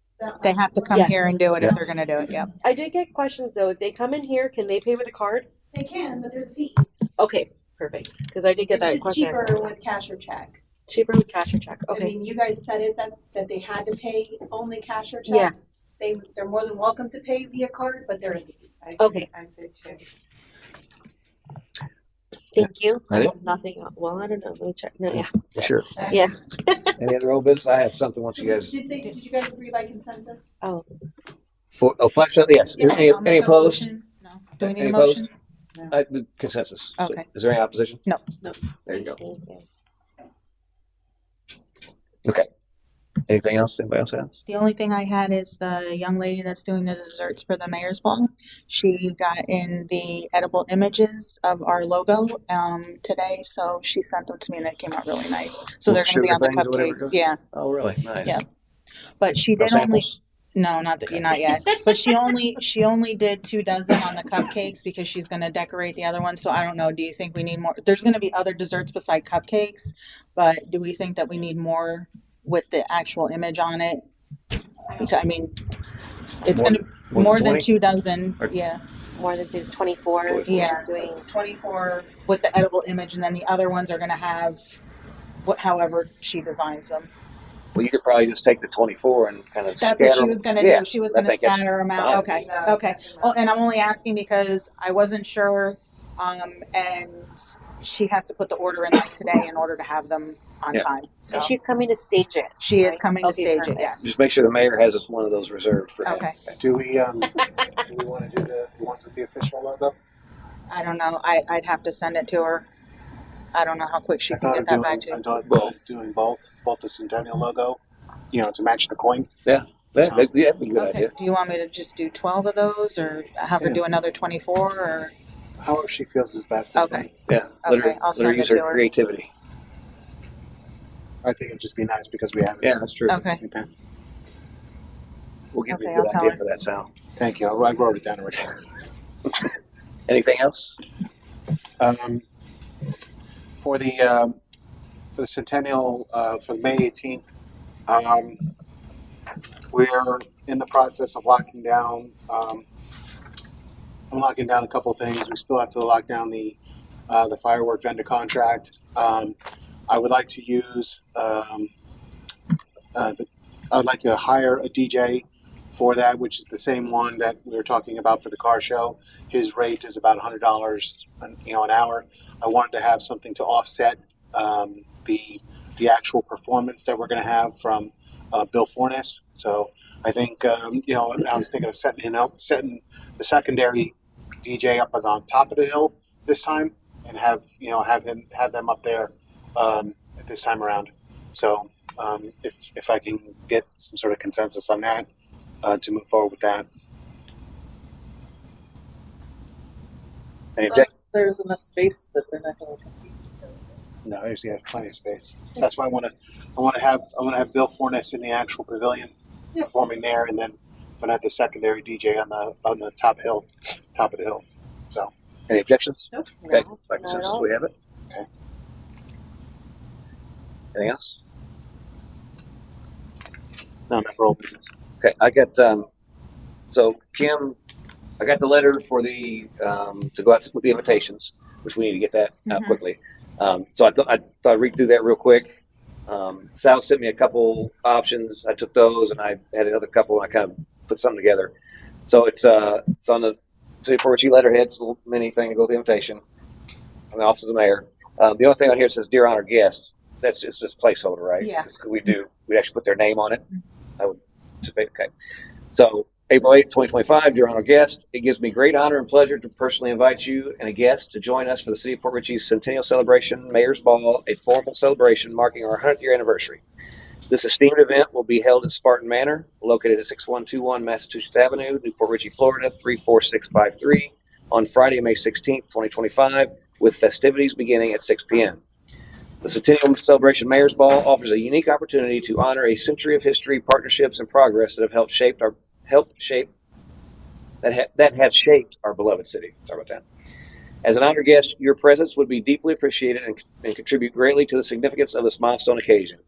They have to come Yes. here and do it Yeah. if they're gonna do it, yep. I did get questions though. If they come in here, can they pay with a card? They can, but there's a fee. Okay, perfect. Because I did get It's that just question. cheaper with cash or check. Cheaper with cash or check. I Okay. mean, you guys said it that they had to pay only cash or check. Yes. They're more than welcome to pay via card, but there is a fee. Okay. I said check. Thank you. That it? Nothing else. Well, I don't know. Let me check. No, yeah. Sure. Yes. Any other old business? I have something once you guys. Did you guys agree by consensus? Oh. Flash sale, yes. Yeah, Any I'll make a opposed? motion. No. Do we need Any a motion? The consensus. So, Okay. is there any opposition? No. No. There you go. Thank you. Okay. Anything else? Anybody else have? The only thing I had is the young lady that's doing the desserts for the mayor's ball. She got in the edible images of our logo today, so she sent them to me and it came out really nice. So they're going to be Sugar on the things or whatever it cupcakes. goes? Yeah, Oh, really? Nice. Yeah. But she No did only. samples? No, not yet. But she only did 2 dozen on the cupcakes because she's going to decorate the other ones. So I don't know. Do you think we need more? There's going to be other desserts beside cupcakes, but do we think that we need more with the actual image on it? Because, I mean, it's More- going to more more than than 20? 2 dozen. Or- Yeah, More than 24. yeah. Doing. So 24 with the edible image, and then the other ones are going to have however she designs them. Well, you could probably just take the 24 and kind of That's scatter what she them. was going to Yeah, do. She was I going to think that's scatter them fine. out. Okay. No, Okay. no. Well, and I'm only asking because I wasn't sure, and she has to put the order in like today in order to have them on Yeah. time. So And she's coming to stage it. she is right? coming to Okay, stage perfect. it. Yes. Just make sure the mayor has one of those reserved for him. Okay. Do we want to do the ones with the official logo? I don't know. I'd have to send it to her. I don't know how quick she I can thought get of that doing, back to I you. thought Both. doing both the Centennial logo, to match the coin. Yeah, that'd be a good Okay. idea. Do you want me to just do 12 of those, or have her Yeah. do another 24, or? However she feels is best. That's Okay. fine. Yeah, let her, Okay, I'll let her send use it her to her. creativity. I think it'd just be nice because we have it. Yeah, that's true. Okay. Okay. We'll give you Okay, a good I'll tell idea her. for that, Sal. Thank you. I wrote it down already. Anything else? For the Centennial, for May 18th, we're in the process of locking down. I'm locking down a couple things. We still have to lock down the firework vendor contract. I would like to use. I would like to hire a DJ for that, which is the same one that we were talking about for the car show. His rate is about $100, an hour. I wanted to have something to offset the actual performance that we're going to have from Bill Fornes. So I think I was thinking of setting the secondary DJ up on top of the hill this time, and have them up there this time around. So if I can get some sort of consensus on that to move forward with that. Any So objection? there's enough space that they're not going to compete. No, I usually have plenty of space. That's why I want to have Bill Fornes in the actual pavilion performing there, and then I'm gonna have the secondary DJ on the top of the hill. So Any objections? Nope. Okay, No, by not at consensus, all. we have it. Okay. Anything else? no, not for old business. Okay, I got so Kim, I got the letter for the to go out with the invitations, which we need to get that out Mhm. quickly. So I thought I'd read through that real quick. Sal sent me a couple options. I took those, and I had another couple, and I kind of put something together. So it's on the City of Port Richey letterhead. It's a little mini thing to go with the invitation from the Office of the Mayor. The only thing on here says "Dear Honored Guest." It's just placeholder, right? Yeah. Because we actually put their name on it. I would anticipate. Okay. So April 8th, 2025, dear honored guest, it gives me great honor and pleasure to personally invite you and a guest to join us for the City of Port Richey's Centennial Celebration Mayor's Ball, a formal celebration marking our 100th year anniversary. This esteemed event will be held at Spartan Manor, located at 6121 Massachusetts Avenue, Newport Richey, Florida, 34653, on Friday, May 16th, 2025, with festivities beginning at 6 p.m. The Centennial Celebration Mayor's Ball offers a unique opportunity to honor a century of history, partnerships, and progress that have helped shape our beloved city. Sorry about that. As an honored guest, your presence would be deeply appreciated and contribute greatly to the significance of this milestone occasion.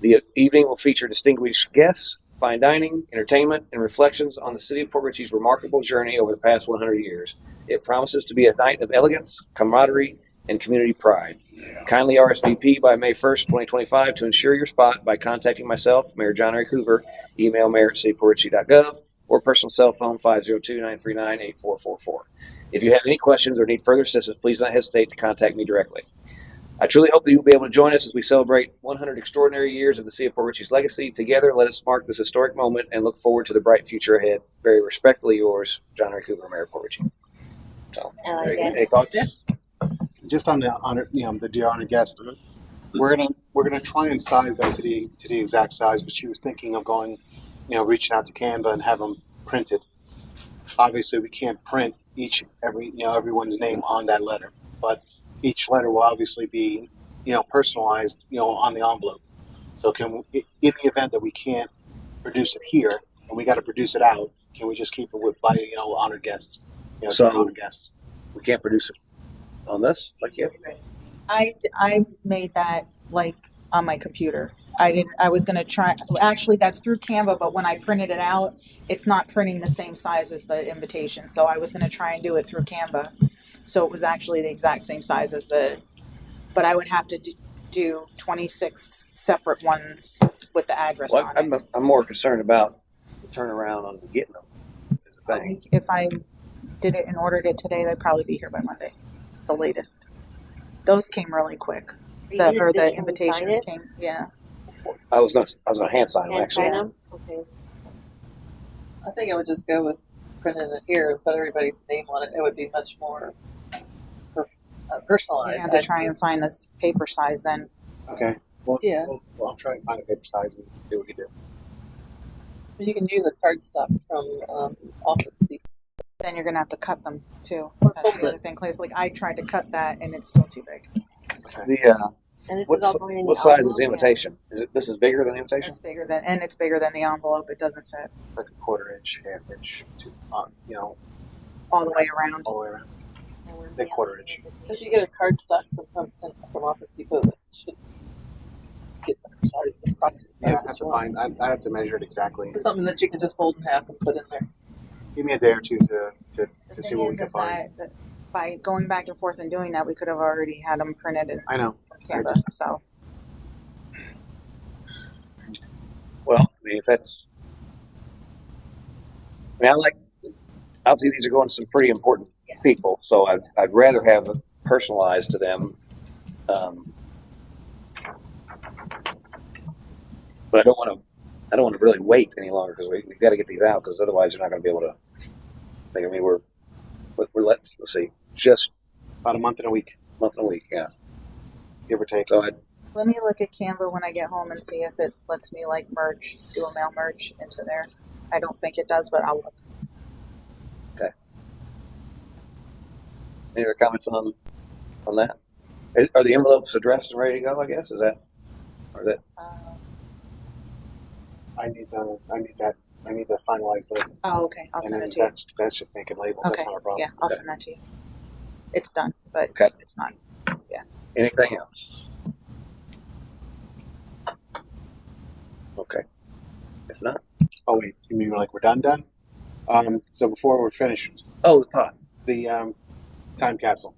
The evening will feature distinguished guests, fine dining, entertainment, and reflections on the city of Port Richey's remarkable journey over the past 100 years. It promises to be a night of elegance, camaraderie, and community pride. Kindly RSVP by May 1st, 2025 to ensure your spot by contacting myself, Mayor John Eric Hoover, email mayor@cityportrichey.gov, or personal cell phone 502-939-8444. If you have any questions or need further assistance, please don't hesitate to contact me directly. I truly hope that you'll be able to join us as we celebrate 100 extraordinary years of the City of Port Richey's legacy. Together, let us mark this historic moment and look forward to the bright future ahead. Very respectfully yours, John Eric Hoover, Mayor of Port Richey. So, any thoughts? Just on the honor, the dear honored guest, we're gonna try and size them to the exact size. But she was thinking of going, reaching out to Canva and have them printed. Obviously, we can't print everyone's name on that letter, but each letter will obviously be, personalized, on the envelope. So in the event that we can't produce it here and we got to produce it out, can we just keep it with honored guests? Honored guests. We can't produce it on this, like you. I made that like on my computer. I was going to try, actually that's through Canva, but when I printed it out, it's not printing the same size as the invitation. So I was going to try and do it through Canva. So it was actually the exact same size as but I would have to do 26 separate ones with the address on it. I'm more concerned about the turnaround on getting them is the thing. If I did it and ordered it today, they'd probably be here by Monday, the latest. Those came really quick. The invitations came, yeah. I was gonna hand sign them actually. Okay. I think I would just go with printing it here and put everybody's name on it. It would be much more personalized. I have to try and find this paper size then. Okay. Well, Yeah. Well, I'll try and find a paper size and see what we can do. You can use a cardstock from Office Depot. Then you're gonna have to cut them too. Or That's fold the other it. thing. Cause like I tried to cut that and it's still too big. And this What is all going in what the size is envelope? the invitation? This is bigger than the invitation? It's bigger than the envelope. It doesn't fit Like a quarter inch, half inch, all the way around. all the way around. And we're Big quarter inch. If you get a cardstock from Office Depot, that should get the size approximate. Yeah, size I have that to you want. find. I have to measure it exactly. So something that you can just fold in half and put in there. Give me a day or two to The see thing what we is, can find. that by going back and forth and doing that, we could have already had them printed in I know. Canva. So Well, I mean, if that's, obviously these are going to some pretty important people, so I'd rather have it personalized to them. But I don't want to really wait any longer because we've got to get these out because otherwise they're not going to be able to. I mean, we're let's see, just About a month and a week, yeah. give or take. So let me look at Canva when I get home and see if it lets me like do a mail merge into there. I don't think it does, but I'll look. any other comments on that? Are the envelopes addressed and ready to go? I guess is that. I need the finalized list. Oh, okay. I'll And send then it to you. that's just making labels. Okay. That's not a problem. Yeah, I'll send that to you. It's done, but Okay. it's not. Anything else? Okay. If not, Oh wait, you mean like we're done? So before we're finished, the pot. the time capsule.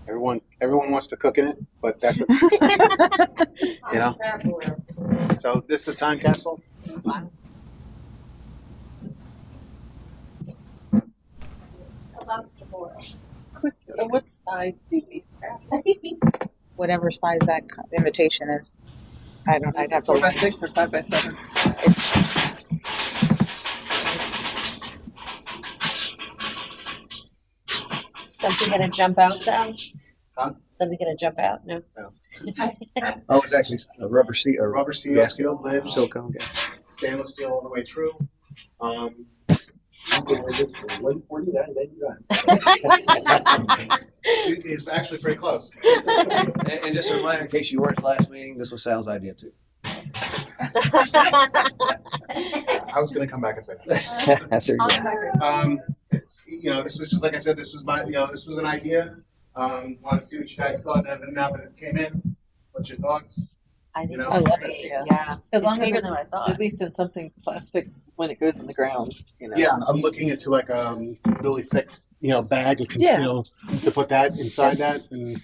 Everyone wants to cook in it, but that's So this is the time capsule. A lobster boil. Quick, what size do you need? Whatever size that invitation is. I'd have to 4x6 or 5x7? It's Something gonna jump out, Sal? Huh? Something gonna jump out? No. Oh, it's actually a rubber seal. A rubber seal, gas sealed lid, silicone gas. stainless steel all the way through. You can hold this for $149, then you're done. It's actually pretty close. And just a reminder, in case you weren't at the last meeting, this was Sal's idea too. I was going to come back and say that. That's her. It's, this was just like I said. This was this was an idea. Want to see what you guys thought, and now that it came in, what's your thoughts? I think I love it. Yeah. yeah. As It's long as bigger it's than I thought. at least in something plastic when it goes in the ground. Yeah, I'm looking into like really thick, bag of Yeah. to put that inside that, and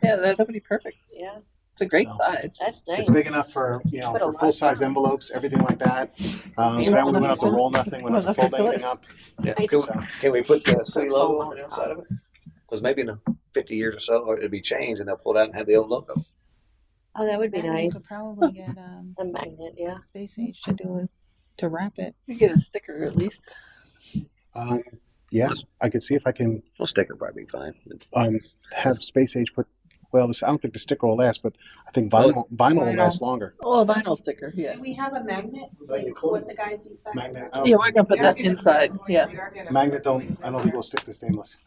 Yeah, that would be perfect. Yeah, It's a great So- size. that's nice. it's big enough for Put a for lot full size envelopes, everything like that. So that way we don't have to roll nothing, we don't have to fold anything up. Yeah. I Can we put the city logo on the outside of it? Because maybe in 50 years or so, it'll be changed and they'll pull it out and have the old logo. Oh, that would be You nice. could probably get A magnet, yeah. Space Age to do it, to wrap it. You get a sticker at least. Yeah, I could see if I can Well, sticker probably be fine. have Space Age put. Well, I don't think the sticker will last, but I think vinyl will last longer. Oh, a vinyl sticker. Yeah. Do we have a magnet, like what the guys use back? Magnet. Yeah, we're gonna put that inside. Yeah. Magnet I don't think will stick to stainless.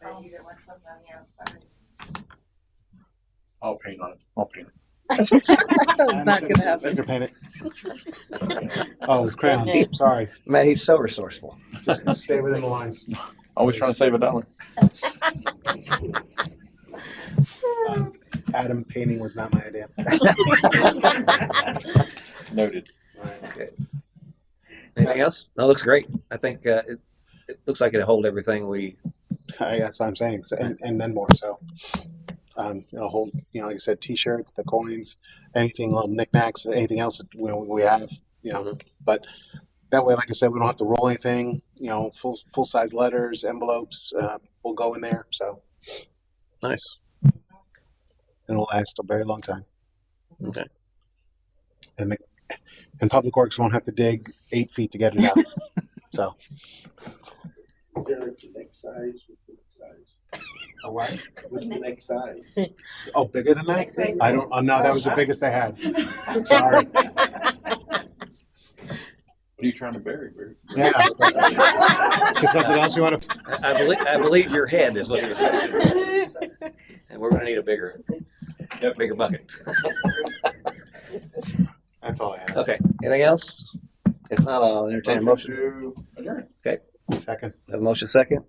I'll paint on it. I'll paint it. Not gonna happen. Finger paint it. Oh, with crayons. Sorry. Man, he's so resourceful. Just stay within the lines. Always trying to save $1. Adam, painting was not my idea. Noted. Okay. Anything else? No, it looks great. I think it looks like it'll hold everything we. That's what I'm saying, so, and then more. So, it'll hold, like I said, T-shirts, the coins, anything, little knickknacks, anything else that we have, But that way, like I said, we don't have to roll anything. Full size letters, envelopes will go in there. So Nice. and it'll last a very long time. Okay. And Public Works won't have to dig 8 feet to get it out. So. Is there the next size? What's the next size? A what? What's the next size? Oh, bigger than that? Next size. I don't. Oh, no, that was the biggest I had. Sorry. What are you trying to bury, Barry? Yeah. Is there something else you want to? I believe your head is what he was saying. And we're going to need a bigger bucket. That's all I have. Okay. Anything else? If not, I'll entertain a motion. To adjourn. Okay. Second. Have a motion second.